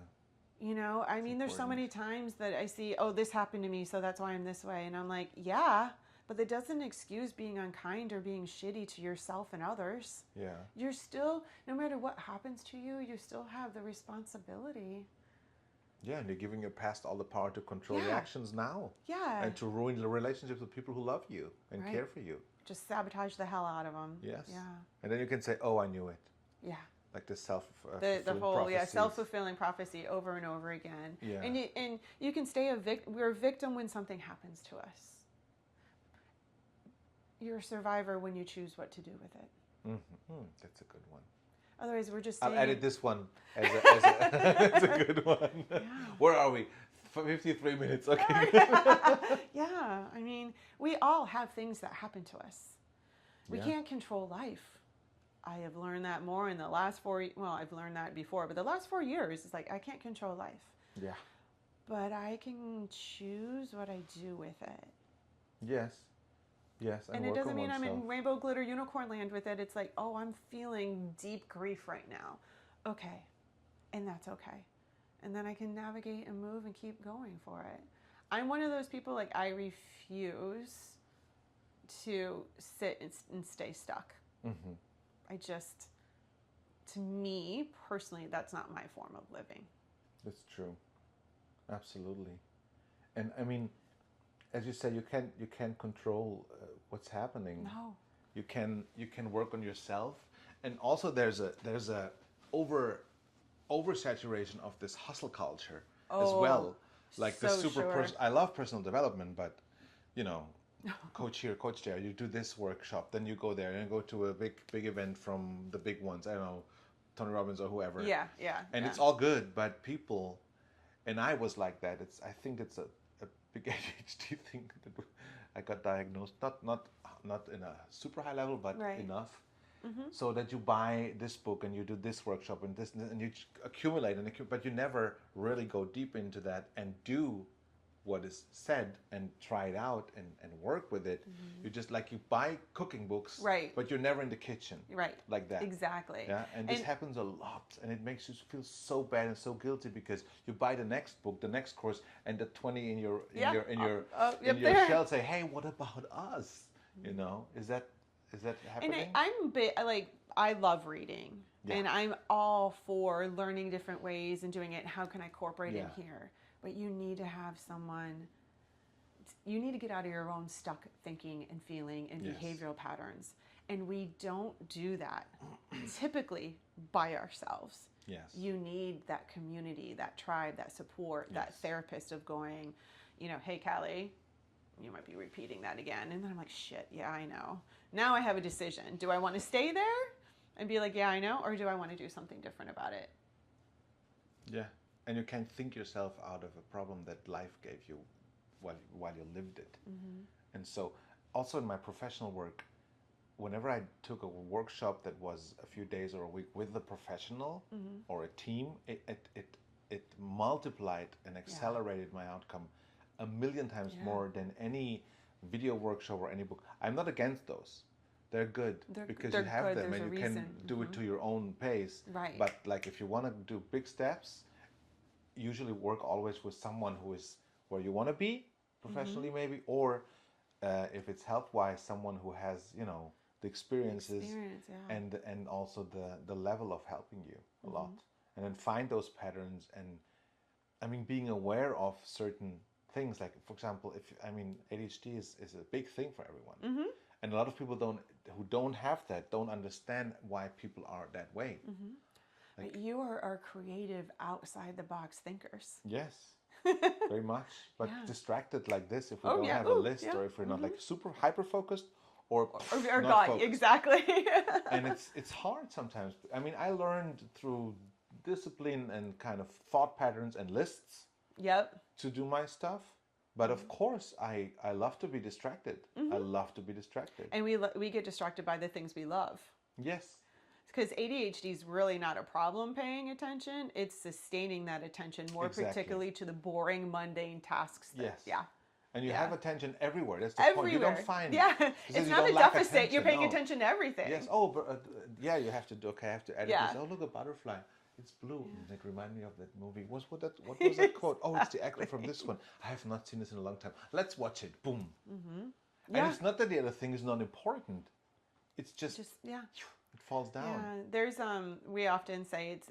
I mean, there's so many times that I see, oh, this happened to me, so that's why I'm this way. And I'm like, yeah, but that doesn't excuse being unkind or being shitty to yourself and others. Yeah. You're still, no matter what happens to you, you still have the responsibility. Yeah, and you're giving your past all the power to control your actions now. Yeah. And to ruin the relationships with people who love you and care for you. Just sabotage the hell out of them. Yes. Yeah. And then you can say, oh, I knew it. Yeah. Like the the whole self-fulfilling prophecy over and over again. Yeah. And you can stay we're a victim when something happens to us. You're a survivor when you choose what to do with it. Mm-hmm. That's a good one. Otherwise, we're just. I'll edit this one as a a good one. Yeah. Where are we? 53 minutes. Okay. Yeah, I mean, we all have things that happen to us. We can't control life. I have learned that more in the last I've learned that before, but the last 4 years, it's like I can't control life. Yeah. But I can choose what I do with it. Yes. Yes. And it doesn't mean I'm in rainbow glitter unicorn land with it. It's like, oh, I'm feeling deep grief right now. Okay. And that's okay. And then I can navigate and move and keep going for it. I'm one of those people, like, I refuse to sit and stay stuck. Mm-hmm. To me, personally, that's not my form of living. That's true. Absolutely. And I mean, as you say, you can't control what's happening. No. You can work on yourself, and also there's a oversaturation of this hustle culture as well. Like so the super sure. I love personal development, but coach here, coach there. You do this workshop, then you go there and go to a big event from the big ones. I don't know, Tony Robbins or whoever. Yeah, yeah. And yeah. it's all good, but people, and I was like that. I think it's a big ADHD thing. That I got diagnosed, not in a super high level, but Right. enough. So that you buy this book and you do this workshop and this and you accumulate but you never really go deep into that and do what is said and try it out and work with it. You just like you buy cooking books, Right. but you're never in the kitchen, Right. like that. Exactly. Yeah, and this happens a lot, and it makes you feel so bad and so guilty because you buy the next book, the next course, and the 20 in your there. shelf say, "Hey, what about us?" You know, is that happening? And I'm bit like I love reading, and I'm all for learning different ways and doing it. How can I incorporate in here? But you need to have someone. You need to get out of your own stuck thinking and feeling and behavioral patterns, and we don't do that typically by ourselves. Yes. You need that community, that tribe, that support, that therapist of going, hey, Callie, you might be repeating that again. And then I'm like, shit, yeah, I know. Now I have a decision. Do I want to stay there and be like, yeah, I know, or do I want to do something different about it? Yeah, and you can't think yourself out of a problem that life gave you while you lived it. And so, also in my professional work, whenever I took a workshop that was a few days or a week with a professional or a team, it multiplied and accelerated my outcome a million times more than any video workshop or any book. I'm not against those. They're good because you have them and you can do it to your own pace. Right. But like if you want to do big steps, usually work always with someone who is where you want to be professionally maybe, or if it's health-wise, someone who has, the experiences and also the level of helping you a lot. And then find those patterns and being aware of certain things, like for example, ADHD is a big thing for everyone, and a lot of people who don't have that don't understand why people are that way. But you are creative, outside the box thinkers. Yes, very much. But distracted like this, if we don't have a list, or if we're not like super hyper focused, or not God, focused. exactly. And it's hard sometimes. I learned through discipline and kind of thought patterns and lists. Yep. To do my stuff, but of course I love to be distracted. I love to be distracted, and we get distracted by the things we love. Yes, because ADHD is really not a problem paying attention; it's sustaining that attention, more particularly to the boring, mundane tasks. And you have attention everywhere. That's the everywhere. point. You don't find it's not a deficit. You're paying attention to everything. Yes. Oh, but you have to do. Okay, I have to edit this. Oh, look, a butterfly. It's blue. It reminded me of that movie. What was that quote? Oh, it's the actor from this one. I have not seen this in a long time. Let's watch it. Boom. And it's not that the other thing is not important. It's just it falls down. Yeah, there's we often say it's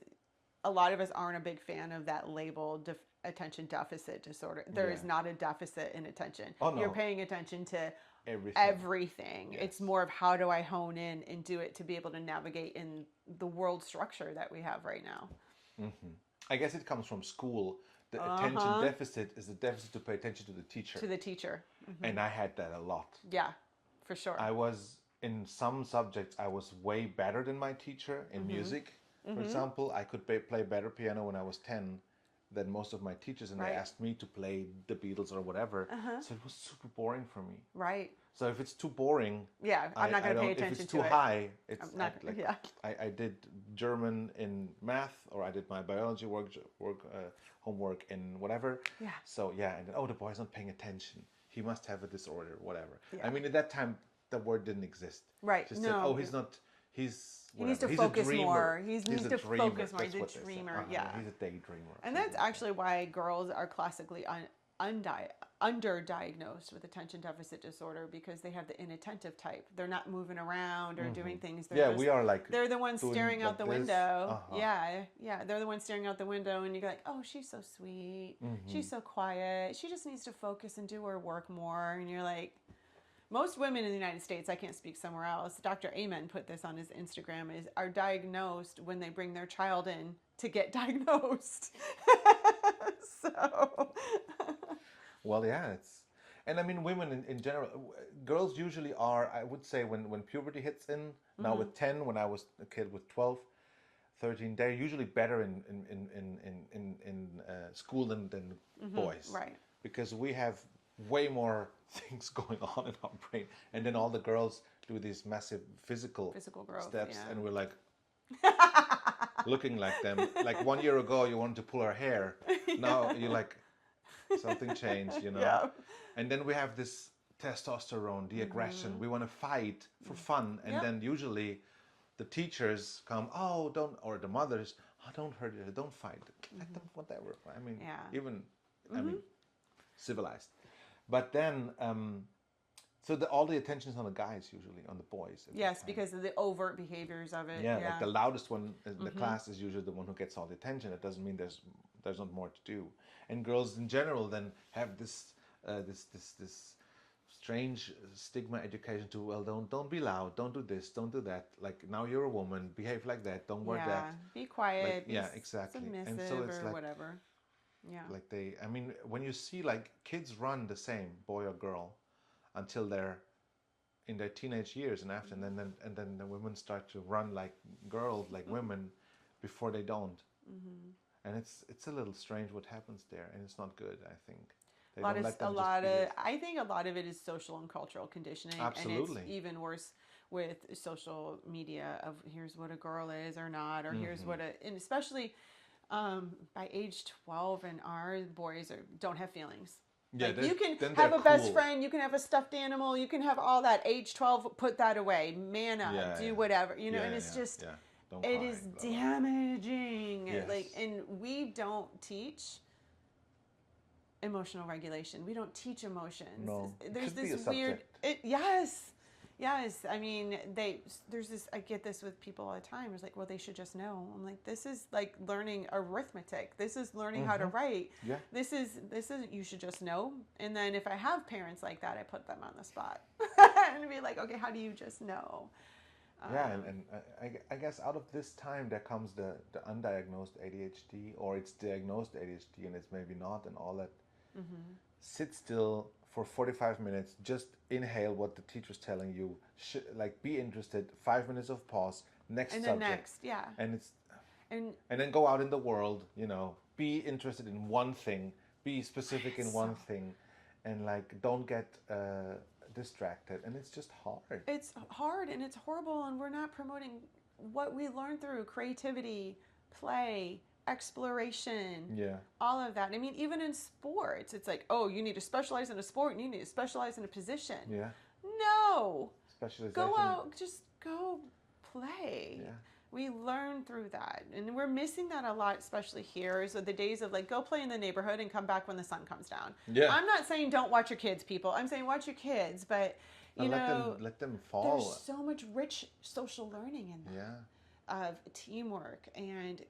a lot of us aren't a big fan of that label attention deficit disorder. There is not a deficit in attention. Oh, no. You're paying attention to everything. Yes. It's more of how do I hone in and do it to be able to navigate in the world structure that we have right now. I guess it comes from school. The attention deficit is the deficit to pay attention to the teacher. And I had that a lot. Yeah, for sure. I was, in some subjects, I was way better than my teacher in music. For example, I could play better piano when I was 10 than most of my teachers, and they asked me to play the Beatles or whatever. So it was super boring for me. Right. So if it's too boring, I'm not going to pay attention to it. If it's too high, it's not, I did German in math, or I did my biology homework in whatever. Yeah. So and then, the boy's not paying attention. He must have a disorder, whatever. Yeah. At that time, the word didn't exist. Right. Just said, he's not. He needs to focus more. He needs to focus more. He's a dreamer. He's a daydreamer. And that's actually why girls are classically underdiagnosed with attention deficit disorder, because they have the inattentive type. They're not moving around or doing things. We are like. They're the ones staring out the window. They're the ones staring out the window, and you're like, oh, she's so sweet. She's so quiet. She just needs to focus and do her work more. And you're like. Most women in the United States, I can't speak somewhere else, Dr. Amen put this on his Instagram, are diagnosed when they bring their child in to get diagnosed. So. Well, and women in general, girls usually are, I would say, when puberty hits in, now with 10, when I was a kid with 12, 13, they're usually better in school than boys. Right. Because we have way more things going on in our brain. And then all the girls do these massive physical growth steps. yeah. And we're like looking like them. Like 1 year ago, you wanted to pull her hair. Now you're like, something changed, you know? Yeah. And then we have this testosterone, the aggression. We want to fight for fun. And then usually the teachers come, oh, don't, or the mothers, oh, don't hurt her, don't fight. Let them, whatever. I mean, even, I mean, civilized. But then, so all the attention is on the guys usually, on the boys. Yes, because of the overt behaviors of it. Yeah, like the loudest one in the class is usually the one who gets all the attention. It doesn't mean there's not more to do. And girls in general then have this strange stigma education to, well, don't be loud, don't do this, don't do that. Like, now you're a woman, behave like that, don't wear that. Be quiet. Like, be exactly. Submissive, and so it's or like, whatever. Yeah. Like I mean, when you see like kids run the same, boy or girl, until they're in their teenage years, and after, and then the women start to run like girls, like women, before they don't. And it's a little strange what happens there, and it's not good, I think. I think a lot of it is social and cultural conditioning. Absolutely. And it's even worse with social media of here's what a girl is or not, or here's what and especially by age 12 and our boys don't have feelings. Yeah, like you can have a best friend, you can have a stuffed animal, you can have all that. Age 12, put that away, man up, do whatever, you know, and it's just, it is damaging. Yes. Like, and we don't teach emotional regulation. We don't teach emotions. No, there's this weird. Yes. I mean, there's this. I get this with people all the time. It's like, well, they should just know. I'm like, this is like learning arithmetic. This is learning how to write. Yeah. This isn't. You should just know. And then if I have parents like that, I put them on the spot and be like, okay, how do you just know? And I guess out of this time there comes the undiagnosed ADHD, or it's diagnosed ADHD and it's maybe not, and all that. Sit still for 45 minutes, just inhale what the teacher's telling you, like be interested, 5 minutes of pause, next and subject. then next, and then go out in the world, you know, be interested in one thing, be specific in one thing, and like don't get distracted. And it's just hard. It's hard and it's horrible, and we're not promoting what we learn through creativity, play, exploration, all of that. I mean, even in sports, it's like, oh, you need to specialize in a sport and you need to specialize in a position. No. Specialization. Go out, just go play. We learn through that, and we're missing that a lot, especially here. So the days of like, go play in the neighborhood and come back when the sun comes down. I'm not saying don't watch your kids, people. I'm saying watch your kids, but you know, let them fall. There's so much rich social learning in that. Of teamwork and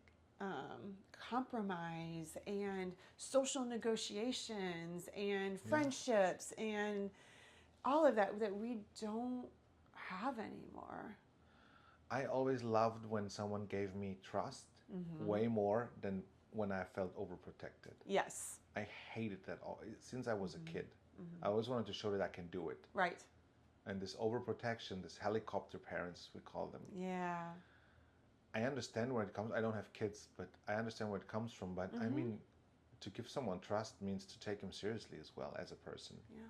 compromise and social negotiations and friendships and all of that we don't have anymore. I always loved when someone gave me trust way more than when I felt overprotected. Yes. I hated that since I was a kid. I always wanted to show that I can do it. Right. And this overprotection, this helicopter parents, we call them. Yeah. I understand where it comes. I don't have kids, but I understand where it comes from. But I mean, to give someone trust means to take them seriously as well as a person. Yeah.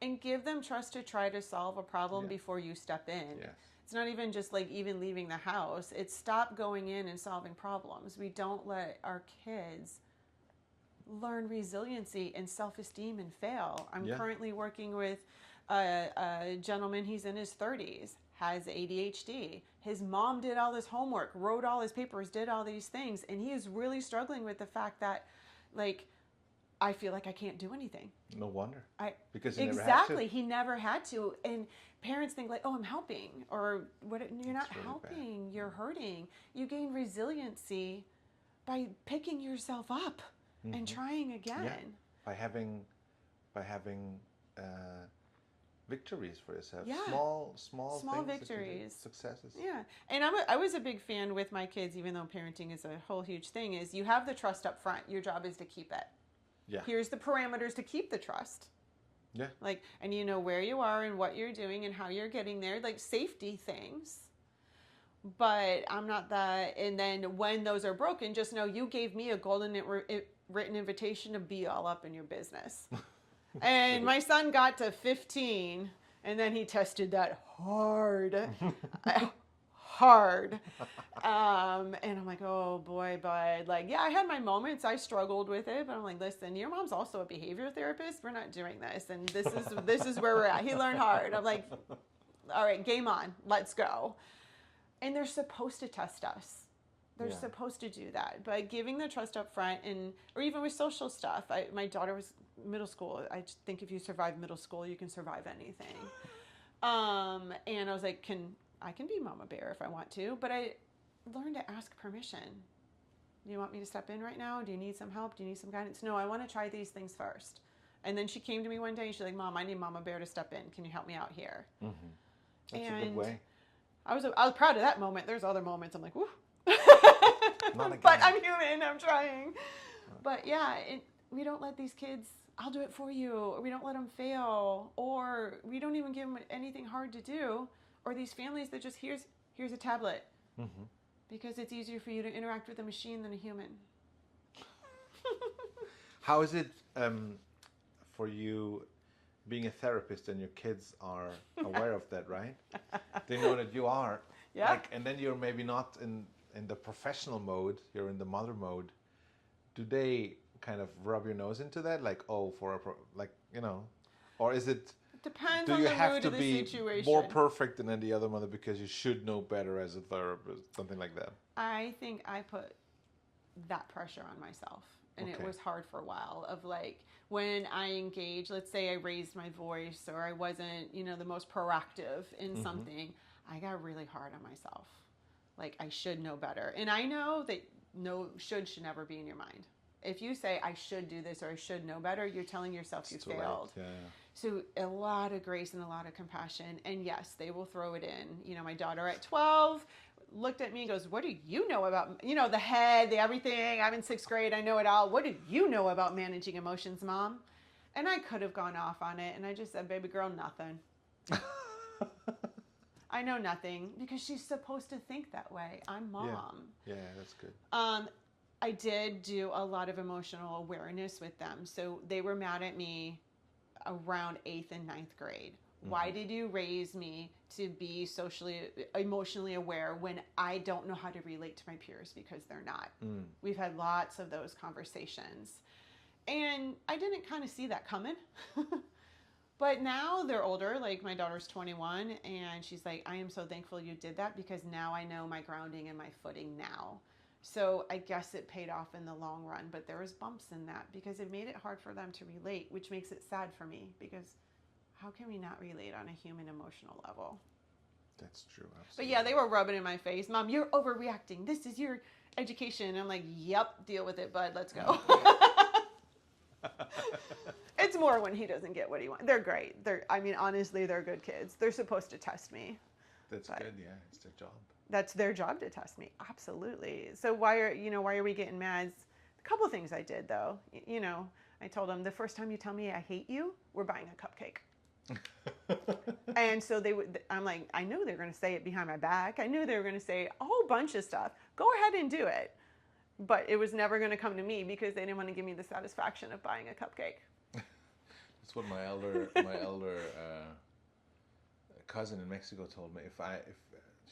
And give them trust to try to solve a problem before you step in. Yes. It's not even just like even leaving the house. It's stop going in and solving problems. We don't let our kids learn resiliency and self-esteem and fail. I'm currently working with a gentleman, he's in his 30s, has ADHD. His mom did all this homework, wrote all his papers, did all these things, and he is really struggling with the fact that, like, I feel like I can't do anything. No wonder. Because he never had to. He never had to. And parents think like, oh, I'm helping. Or what? You're not really helping. Bad. You're hurting. You gain resiliency by picking yourself up and trying again. Yeah. By having victories for yourself. Yeah. Small victories. Successes. Yeah. And I was a big fan with my kids, even though parenting is a whole huge thing, is you have the trust up front. Your job is to keep it. Yeah. Here's the parameters to keep the trust. Yeah. Like, and you know where you are and what you're doing and how you're getting there, like safety things. but I'm not that. And then when those are broken, just know you gave me a golden written invitation to be all up in your business. And my son got to 15, and then he tested that hard. Hard. And I'm like, oh boy, bud. Like, yeah, I had my moments. I struggled with it, but I'm like, listen, your mom's also a behavior therapist. We're not doing this, and this is where we're at. He learned hard. I'm like, all right, game on. Let's go. And they're supposed to test us. They're supposed to do that. But giving the trust up front, or even with social stuff. My daughter was middle school. I think if you survive middle school, you can survive anything. And I was like, I can be Mama Bear if I want to, but I learned to ask permission. Do you want me to step in right now? Do you need some help? Do you need some guidance? No, I want to try these things first. And then she came to me one day and she's like, Mom, I need Mama Bear to step in. Can you help me out here? Mm-hmm. That's a good way. I was proud of that moment. There's other moments I'm like, woo. Not again. But I'm human. I'm trying. But yeah, we don't let these kids, I'll do it for you. Or we don't let them fail. Or we don't even give them anything hard to do. Or these families that just, here's a tablet. Mm-hmm. Because it's easier for you to interact with a machine than a human. How is it for you being a therapist and your kids are aware of that, right? They know that you are. Yeah. And then you're maybe not in the professional mode, you're in the mother mode. Do they kind of rub your nose into that? Like, oh, or is it... Depends do on you the have mood to of the be situation. more perfect than any other mother because you should know better as a therapist, something like that? I think I put that pressure on myself, and it was hard for a while. Of like when I engage, let's say I raised my voice or I wasn't, the most proactive in something, I got really hard on myself. Like I should know better, and I know that should never be in your mind. If you say I should do this or I should know better, you're telling yourself you failed. Yeah. So a lot of grace and a lot of compassion. And yes, they will throw it in. My daughter at 12 looked at me and goes, what do you know about, the head, the everything? I'm in 6th grade. I know it all. What do you know about managing emotions, Mom? And I could have gone off on it. And I just said, baby girl, nothing. I know nothing because she's supposed to think that way. I'm Mom. Yeah, that's good. I did do a lot of emotional awareness with them. So they were mad at me around 8th and 9th grade. Mm-hmm. Why did you raise me to be emotionally aware when I don't know how to relate to my peers because they're not? We've had lots of those conversations. And I didn't kind of see that coming. But now they're older, like my daughter's 21, and she's like, I am so thankful you did that because now I know my grounding and my footing now. So I guess it paid off in the long run, but there was bumps in that because it made it hard for them to relate, which makes it sad for me because how can we not relate on a human emotional level? That's true. Absolutely. But yeah, they were rubbing in my face. Mom, you're overreacting. This is your education. And I'm like, yep, deal with it, bud. Let's go. It's more when he doesn't get what he wants. They're great. Honestly, they're good kids. They're supposed to test me. That's good. Yeah, it's their job. That's their job to test me. Absolutely. So why are we getting mad? A couple of things I did though. I told them the first time you tell me I hate you, we're buying a cupcake. And so I'm like, I knew they were going to say it behind my back. I knew they were going to say a whole bunch of stuff. Go ahead and do it. But it was never going to come to me because they didn't want to give me the satisfaction of buying a cupcake. That's what my elder cousin in Mexico told me. If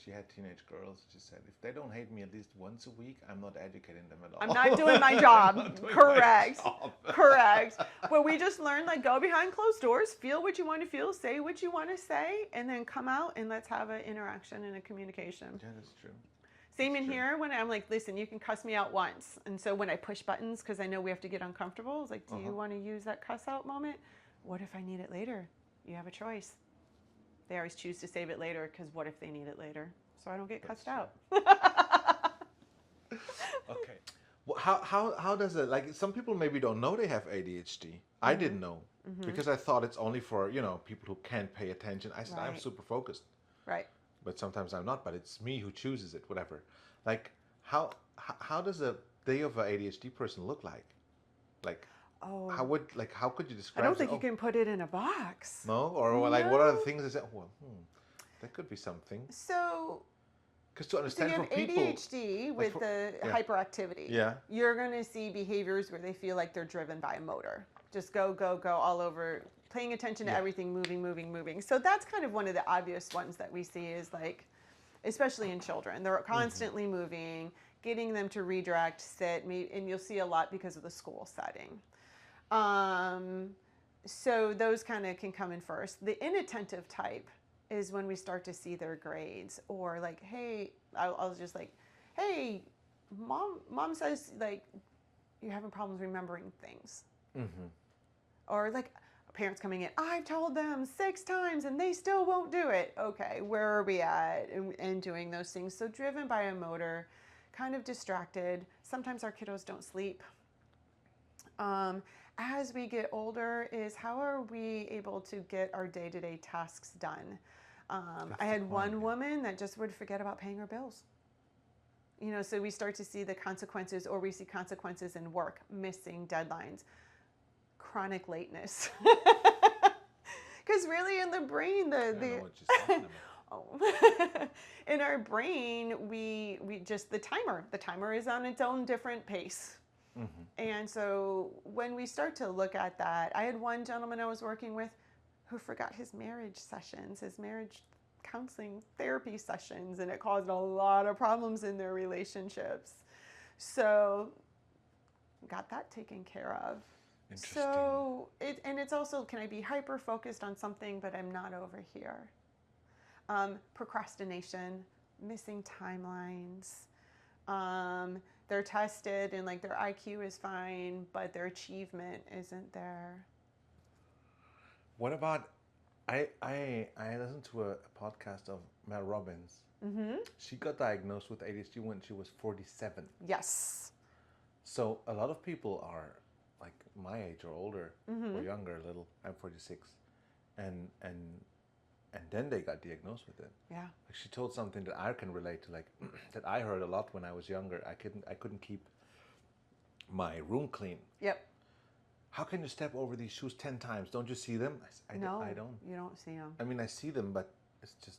she had teenage girls, she said, if they don't hate me at least once a week, I'm not educating them at all. I'm not doing my job. Correct. Correct. Well, we just learned, go behind closed doors, feel what you want to feel, say what you want to say, and then come out and let's have an interaction and a communication. Yeah, that's true. Same in here when I'm like, listen, you can cuss me out once. And so when I push buttons, because I know we have to get uncomfortable, it's like, do you want to use that cuss out moment? What if I need it later? You have a choice. They always choose to save it later because what if they need it later? So I don't get cussed out. Okay. Well, how does it, some people maybe don't know they have ADHD. I didn't know because I thought it's only for, people who can't pay attention. I said, I'm super focused. Right. But sometimes I'm not, but it's me who chooses it, whatever. How does a day of an ADHD person look like? How could you describe it? I don't think you can put it in a box. No? Or what are the things that say, that could be something? So Because to So understand you for have people, ADHD with the hyperactivity. Yeah. You're going to see behaviors where they feel like they're driven by a motor. Just go, go, go all over, paying attention to everything, moving, moving, moving. So that's kind of one of the obvious ones that we see is like, especially in children, they're constantly moving, getting them to redirect, sit, and you'll see a lot because of the school setting. So those kind of can come in first. The inattentive type is when we start to see their grades, or like, hey, I'll just like, hey, mom says like you're having problems remembering things. Or like parents coming in, I've told them 6 times and they still won't do it. Okay, where are we at and doing those things? So driven by a motor, kind of distracted. Sometimes our kiddos don't sleep. As we get older is how are we able to get our day-to-day tasks done? I had one woman that just would forget about paying her bills. You know, so we start to see the consequences, or we see consequences in work, missing deadlines, chronic lateness. Because really in the brain, in our brain, we just, the timer is on its own different pace. And so when we start to look at that, I had one gentleman I was working with who forgot his marriage sessions, his marriage counseling therapy sessions, and it caused a lot of problems in their relationships. So got that taken care of. So it's also, can I be hyper focused on something but I'm not over here? Procrastination, missing timelines. They're tested and like their IQ is fine, but their achievement isn't there. What about, I listened to a podcast of Mel Robbins. She got diagnosed with ADHD when she was 47. Yes. So a lot of people are like my age or older or younger a little. I'm 46, and then they got diagnosed with it. Yeah. Like she told something that I can relate to, like that I heard a lot when I was younger. I couldn't keep my room clean. Yep. How can you step over these shoes 10 times? Don't you see them? No, I don't. You don't see them. I mean, I see them, but it's just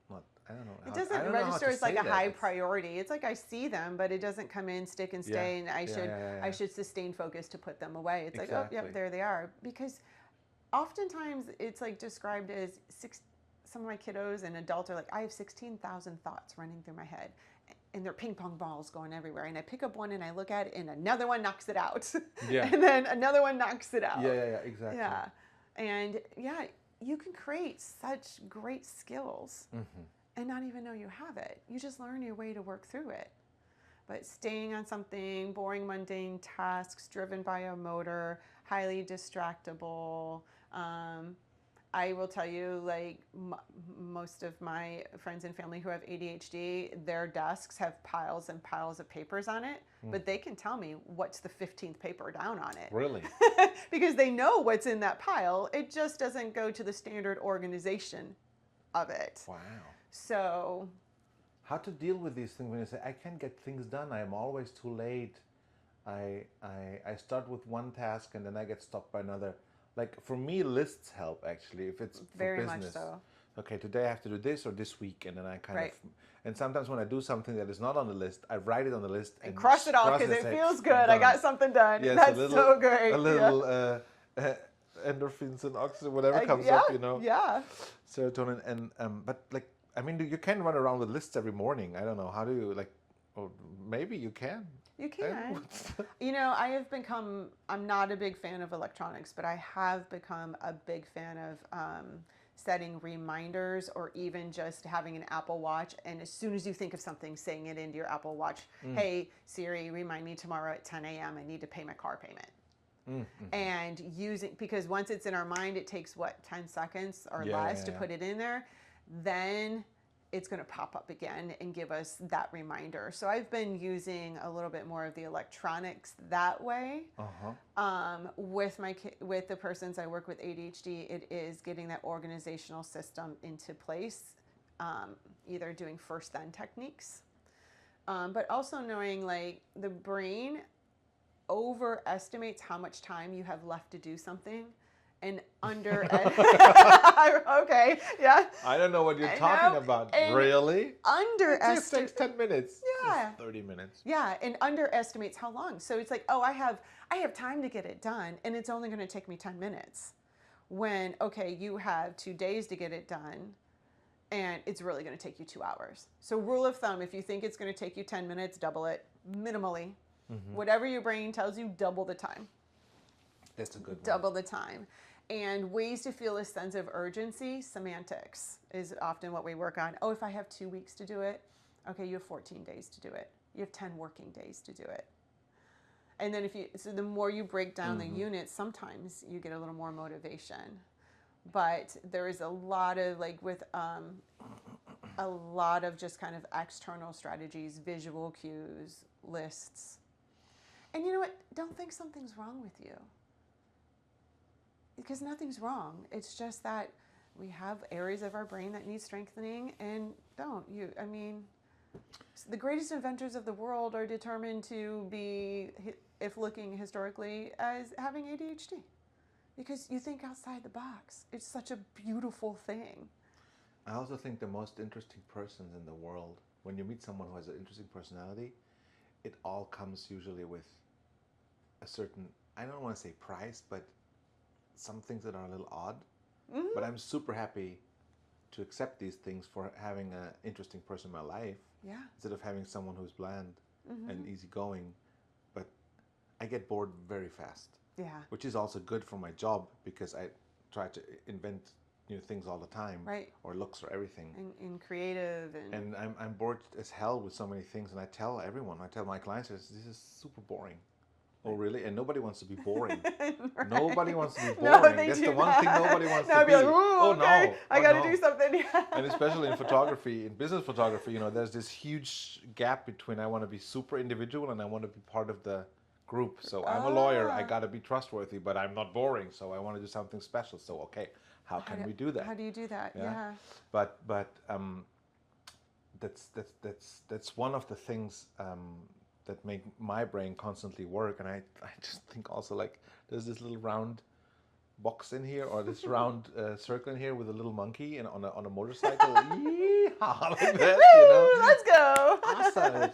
not. I don't know. It doesn't register as like a high priority. It's like I see them, but it doesn't come in, stick and stay, and I should sustain focus to put them away. It's like, oh, yep, there they are. Because oftentimes it's like described as some of my kiddos and adults are like, I have 16,000 thoughts running through my head. And they're ping pong balls going everywhere. And I pick up one and I look at it and another one knocks it out. Yeah. And then another one knocks it out. Yeah, exactly. Yeah. And yeah, you can create such great skills and not even know you have it. You just learn your way to work through it. But staying on something, boring, mundane tasks, driven by a motor, highly distractible. I will tell you, like most of my friends and family who have ADHD, their desks have piles and piles of papers on it, but they can tell me what's the 15th paper down on it. Really? Because they know what's in that pile. It just doesn't go to the standard organization of it. Wow. So how to deal with these things when you say, I can't get things done, I am always too late. I start with one task and then I get stopped by another. Like for me, lists help actually if it's very for business. much so. Okay, today I have to do this or this week, and then I kind of. And sometimes when I do something that is not on the list, I write it on the list and cross it off because it feels good. I got something done. Yeah, that's so great. A little endorphins and oxygen, whatever comes up, you know. Yeah. Serotonin and but like I mean, you can run around with lists every morning. I don't know how do you like, or maybe you can. You can. You know, I'm not a big fan of electronics, but I have become a big fan of setting reminders or even just having an Apple Watch. And as soon as you think of something, saying it into your Apple Watch, hey, Siri, remind me tomorrow at 10 a.m. I need to pay my car payment. And because once it's in our mind, it takes 10 seconds or less to put it in there. Then it's going to pop up again and give us that reminder. So I've been using a little bit more of the electronics that way. With the persons I work with ADHD, it is getting that organizational system into place, either doing first then techniques, but also knowing like the brain overestimates how much time you have left to do something and okay, yeah. I don't know what you're talking about. Really? It just takes 10 minutes. Yeah. It's 30 minutes. Yeah, and underestimates how long. So it's like, oh, I have time to get it done, and it's only going to take me 10 minutes. When, okay, you have 2 days to get it done, and it's really going to take you 2 hours. So rule of thumb, if you think it's going to take you 10 minutes, double it minimally. Whatever your brain tells you, double the time. That's a good one. Double the time. And ways to feel a sense of urgency, semantics is often what we work on. Oh, if I have 2 weeks to do it, okay, you have 14 days to do it. You have 10 working days to do it. And then so the more you break down the units, sometimes you get a little more motivation. But there is a lot of, like, with a lot of just kind of external strategies, visual cues, lists. And you know what? Don't think something's wrong with you. Because nothing's wrong. It's just that we have areas of our brain that need strengthening and don't. The greatest inventors of the world are determined to be, if looking historically, as having ADHD. Because you think outside the box. It's such a beautiful thing. I also think the most interesting persons in the world, when you meet someone who has an interesting personality, it all comes usually with a certain, I don't want to say price, but some things that are a little odd. But I'm super happy to accept these things for having an interesting person in my life. Yeah. Instead of having someone who's bland and easygoing. But I get bored very fast. Yeah. Which is also good for my job because I try to invent new things all the time. Right. Or looks or everything. And creative. And I'm bored as hell with so many things. And I tell everyone, I tell my clients, this is super boring. Oh, really? And nobody wants to be boring. Right. Nobody wants to be boring. No, that's the one thing nobody wants to be. Like, oh, okay. No. I got to do something. And especially in photography, in business photography, there's this huge gap between I want to be super individual and I want to be part of the group. So I'm a lawyer. I got to be trustworthy, but I'm not boring. So I want to do something special. So, okay, how can we do that? How do you do that? Yeah. But that's one of the things that make my brain constantly work. And I just think also, like, there's this little round box in here, or this round circle in here with a little monkey and on a motorcycle. Yeehaw, like that, Let's go. Awesome.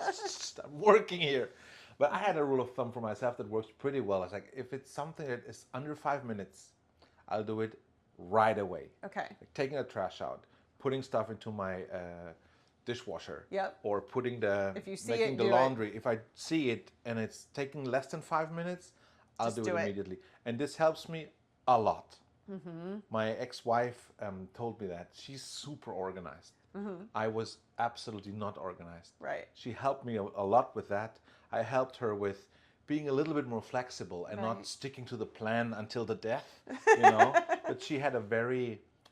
I'm working here. But I had a rule of thumb for myself that works pretty well. It's like, if it's something that is under 5 minutes, I'll do it right away. Okay. Like taking the trash out, putting stuff into my dishwasher. Yep. Or putting making the laundry. If I see it and it's taking less than 5 minutes, I'll do it immediately. And this helps me a lot. My ex-wife told me that. She's super organized. I was absolutely not organized. Right. She helped me a lot with that. I helped her with being a little bit more flexible and not sticking to the plan until the death, But she had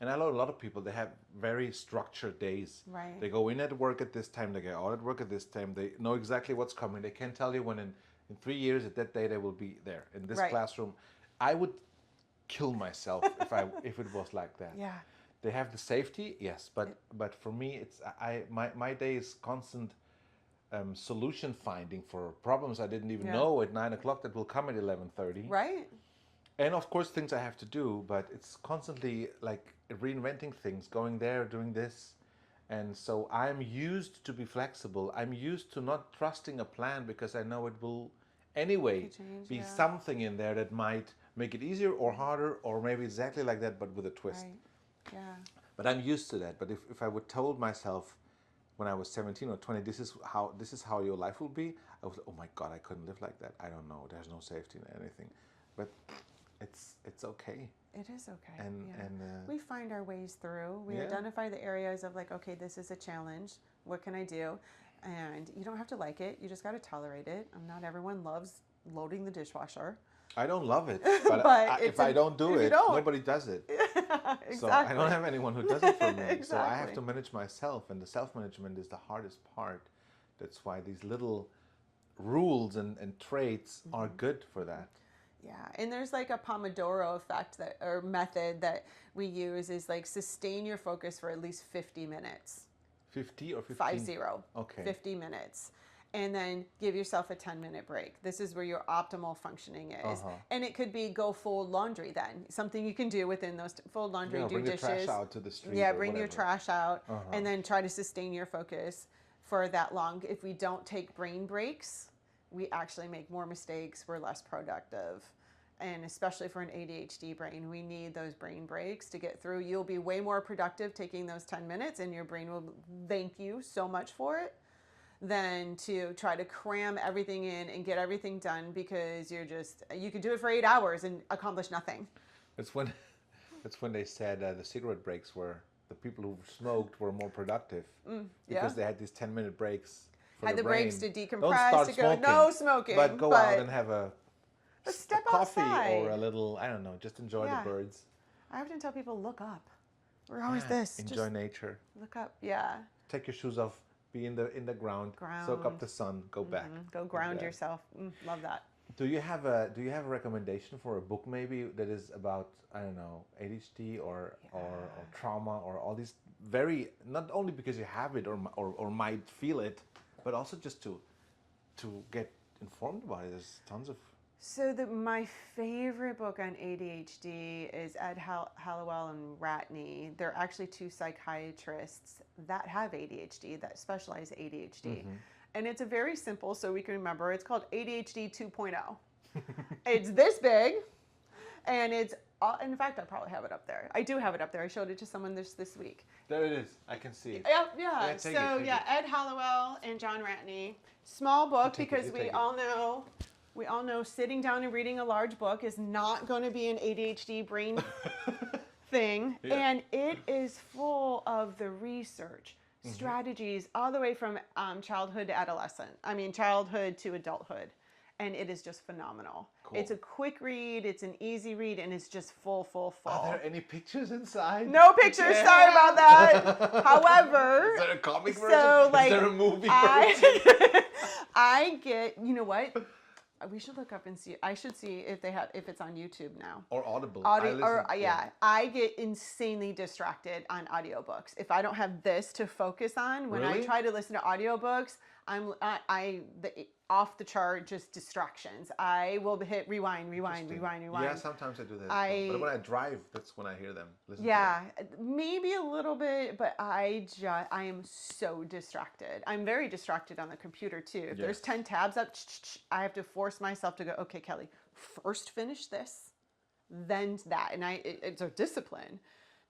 and I know a lot of people, they have very structured days. Right. They go in at work at this time, they go out at work at this time, they know exactly what's coming. They can tell you when in 3 years at that day they will be there in this classroom. I would kill myself if it was like that. Yeah. They have the safety, yes, but for me it's my day is constant solution finding for problems I didn't even know at 9 o'clock that will come at 11:30. Right. And of course things I have to do, but it's constantly like reinventing things, going there, doing this. And so I'm used to be flexible. I'm used to not trusting a plan because I know it will anyway be something in there that might make it easier or harder or maybe exactly like that but with a twist. Right. Yeah. But I'm used to that. But if I would told myself when I was 17 or 20, this is how your life will be, I was like, oh my God, I couldn't live like that. I don't know. There's no safety in anything. But it's okay. It is okay. And we find our ways through. We identify the areas of like, okay, this is a challenge. What can I do? And you don't have to like it. You just got to tolerate it. Not everyone loves loading the dishwasher. I don't love it, but if I don't do it, nobody does it. Exactly. So I don't have anyone who does it for me. Exactly. So I have to manage myself, and the self-management is the hardest part. That's why these little rules and traits are good for that. Yeah, and there's like a Pomodoro effect or method that we use is like sustain your focus for at least 50 minutes. 50 or 15? 50. Okay. 50 minutes. and then give yourself a 10-minute break. This is where your optimal functioning is. And it could be go fold laundry then. Something you can do within those, fold laundry, do bring dishes. the trash out to the street. Yeah, or bring your whatever. trash out and then try to sustain your focus for that long. If we don't take brain breaks, we actually make more mistakes. We're less productive. And especially for an ADHD brain, we need those brain breaks to get through. You'll be way more productive taking those 10 minutes, and your brain will thank you so much for it, than to try to cram everything in and get everything done, because you could do it for 8 hours and accomplish nothing. It's when they said the cigarette breaks were the people who smoked were more productive because they had these 10-minute breaks. Had the brain. breaks to decompress, Don't start to go, smoking, no smoking. but go out and have a step coffee outside. or a little, I don't know, just enjoy the birds. I often tell people, look up. We're always Enjoy just nature. look up. Yeah. Take your shoes off. Be in the ground. Soak up the sun. Go back. Go ground yourself. Love that. Do you have a recommendation for a book maybe that is about, I don't know, ADHD or trauma or all these very, not only because you have it or might feel it, but also just to get informed about it. There's tons of. So my favorite book on ADHD is Ed Hallowell and Ratney. They're actually two psychiatrists that have ADHD, that specialize in ADHD. And it's a very simple, so we can remember, it's called ADHD 2.0. It's this big, and it's, in fact, I probably have it up there. I do have it up there. I showed it to someone this week. There it is. I can see it. Yeah. Take it. Ed Hallowell and John Ratney. Small book, because we all know sitting down and reading a large book is not going to be an ADHD brain thing. And it is full of the research, strategies, all the way from childhood to adulthood. And it is just phenomenal. Cool. It's a quick read, it's an easy read, and it's just full. Are there any pictures inside? No pictures, sorry about that. However, is there a comic version? So, is there a movie version? I get, you know what? We should look up and see. I should see if it's on YouTube now. Or Audible. I get insanely distracted on audiobooks. If I don't have this to focus on, when I try to listen to audiobooks, I'm off the chart, just distractions. I will hit rewind. Yeah, sometimes I do that. But when I drive, that's when I hear them. Maybe a little bit, but I am so distracted. I'm very distracted on the computer too. If there's 10 tabs up, I have to force myself to go, okay, Kelly, first finish this, then that. And it's a discipline,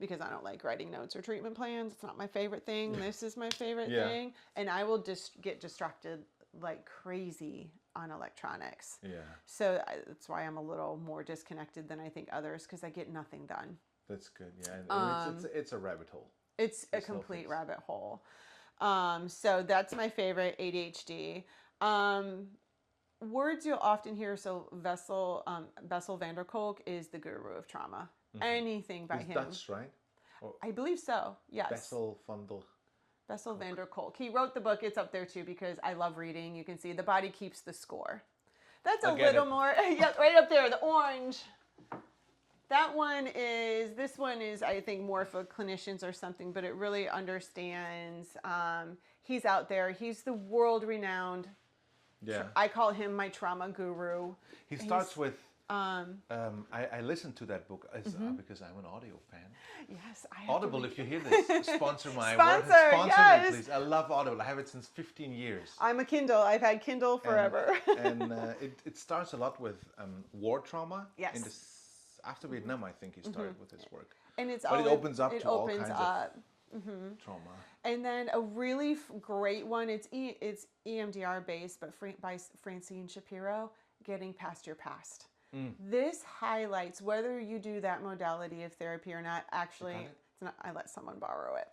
because I don't like writing notes or treatment plans. It's not my favorite thing. This is my favorite thing. And I will just get distracted like crazy on electronics. So that's why I'm a little more disconnected than I think others, because I get nothing done. That's good. And it's a rabbit hole. It's a complete rabbit hole. So that's my favorite, ADHD. Words you'll often hear. So Bessel van der Kolk is the guru of trauma. Anything by him. Dutch, right? I believe so. Yes. Bessel van der Kolk. He wrote the book. It's up there too, because I love reading. You can see The Body Keeps the Score. That's a little more. Yeah, right up there, the orange. This one is, I think, more for clinicians or something, but it really understands. He's out there. He's the world-renowned. I call him my trauma guru. He starts with. I listened to that book because I'm an audio fan. Yes, Audible, if you hear this, sponsor my work. Sponsor me, please. I love Audible. I have it since 15 years. I'm a Kindle. I've had Kindle forever. And it starts a lot with war trauma. Yes. After Vietnam, I think he started with his work. And it opens up to all kinds of trauma. And then a really great one. It's EMDR based, but by Francine Shapiro. Getting Past Your Past. This highlights whether you do that modality of therapy or not. Actually, it's not. I let someone borrow it.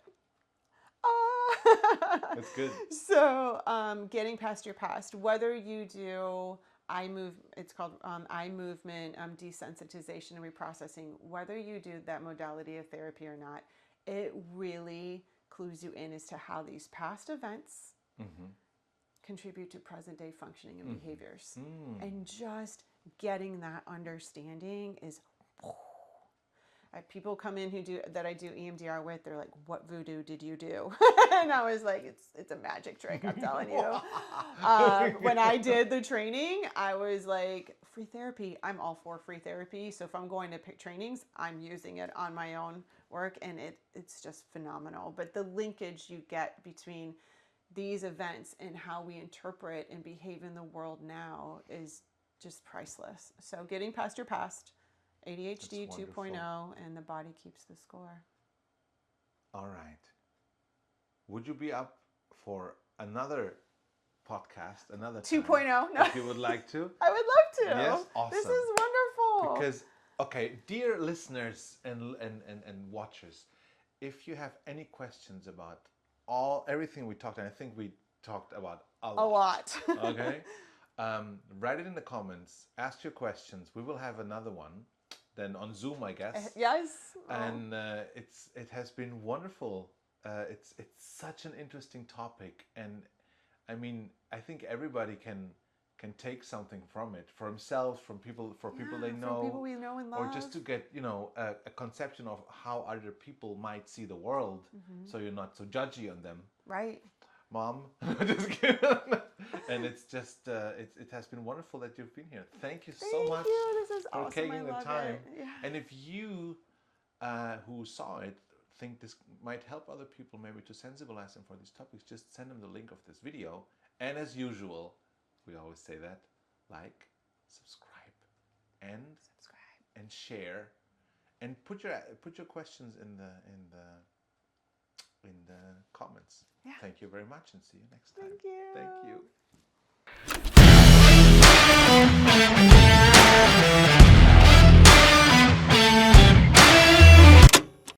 That's good. So, Getting Past Your Past, whether you do it's called eye movement desensitization and reprocessing, whether you do that modality of therapy or not, it really clues you in as to how these past events contribute to present day functioning and behaviors. And just getting that understanding is, People come in that I do EMDR with. They're like, "What voodoo did you do?" And I was like, "It's a magic trick. I'm telling you." When I did the training, I was like, "Free therapy. I'm all for free therapy. So if I'm going to pick trainings, I'm using it on my own work, and it's just phenomenal." But the linkage you get between these events and how we interpret and behave in the world now is just priceless. So getting past your past. ADHD 2.0, and the body keeps the score. All right. Would you be up for another podcast, another 2.0? No. If you would like to? I would love to. Yes, awesome. This is wonderful. Because, okay, dear listeners and watchers, if you have any questions about everything we talked, and I think we talked about a lot. Okay? Write it in the comments. Ask your questions. We will have another one. Then on Zoom, I guess. Yes. And it has been wonderful. It's such an interesting topic, and I mean, I think everybody can take something from it for themselves, for people they know, from people we know and love, or just to get a conception of how other people might see the world, so you're not so judgy on them. Right. Mom, just kidding. And it's just it has been wonderful that you've been here. Thank you so much. This is for awesome. taking the time. Yeah. And if you who saw it think this might help other people, maybe to sensibilize them for these topics, just send them the link of this video. And as usual, we always say that, like, subscribe, and share, and put your questions in the comments. Yeah. Thank you very much, and see you next time. Thank you. Thank you.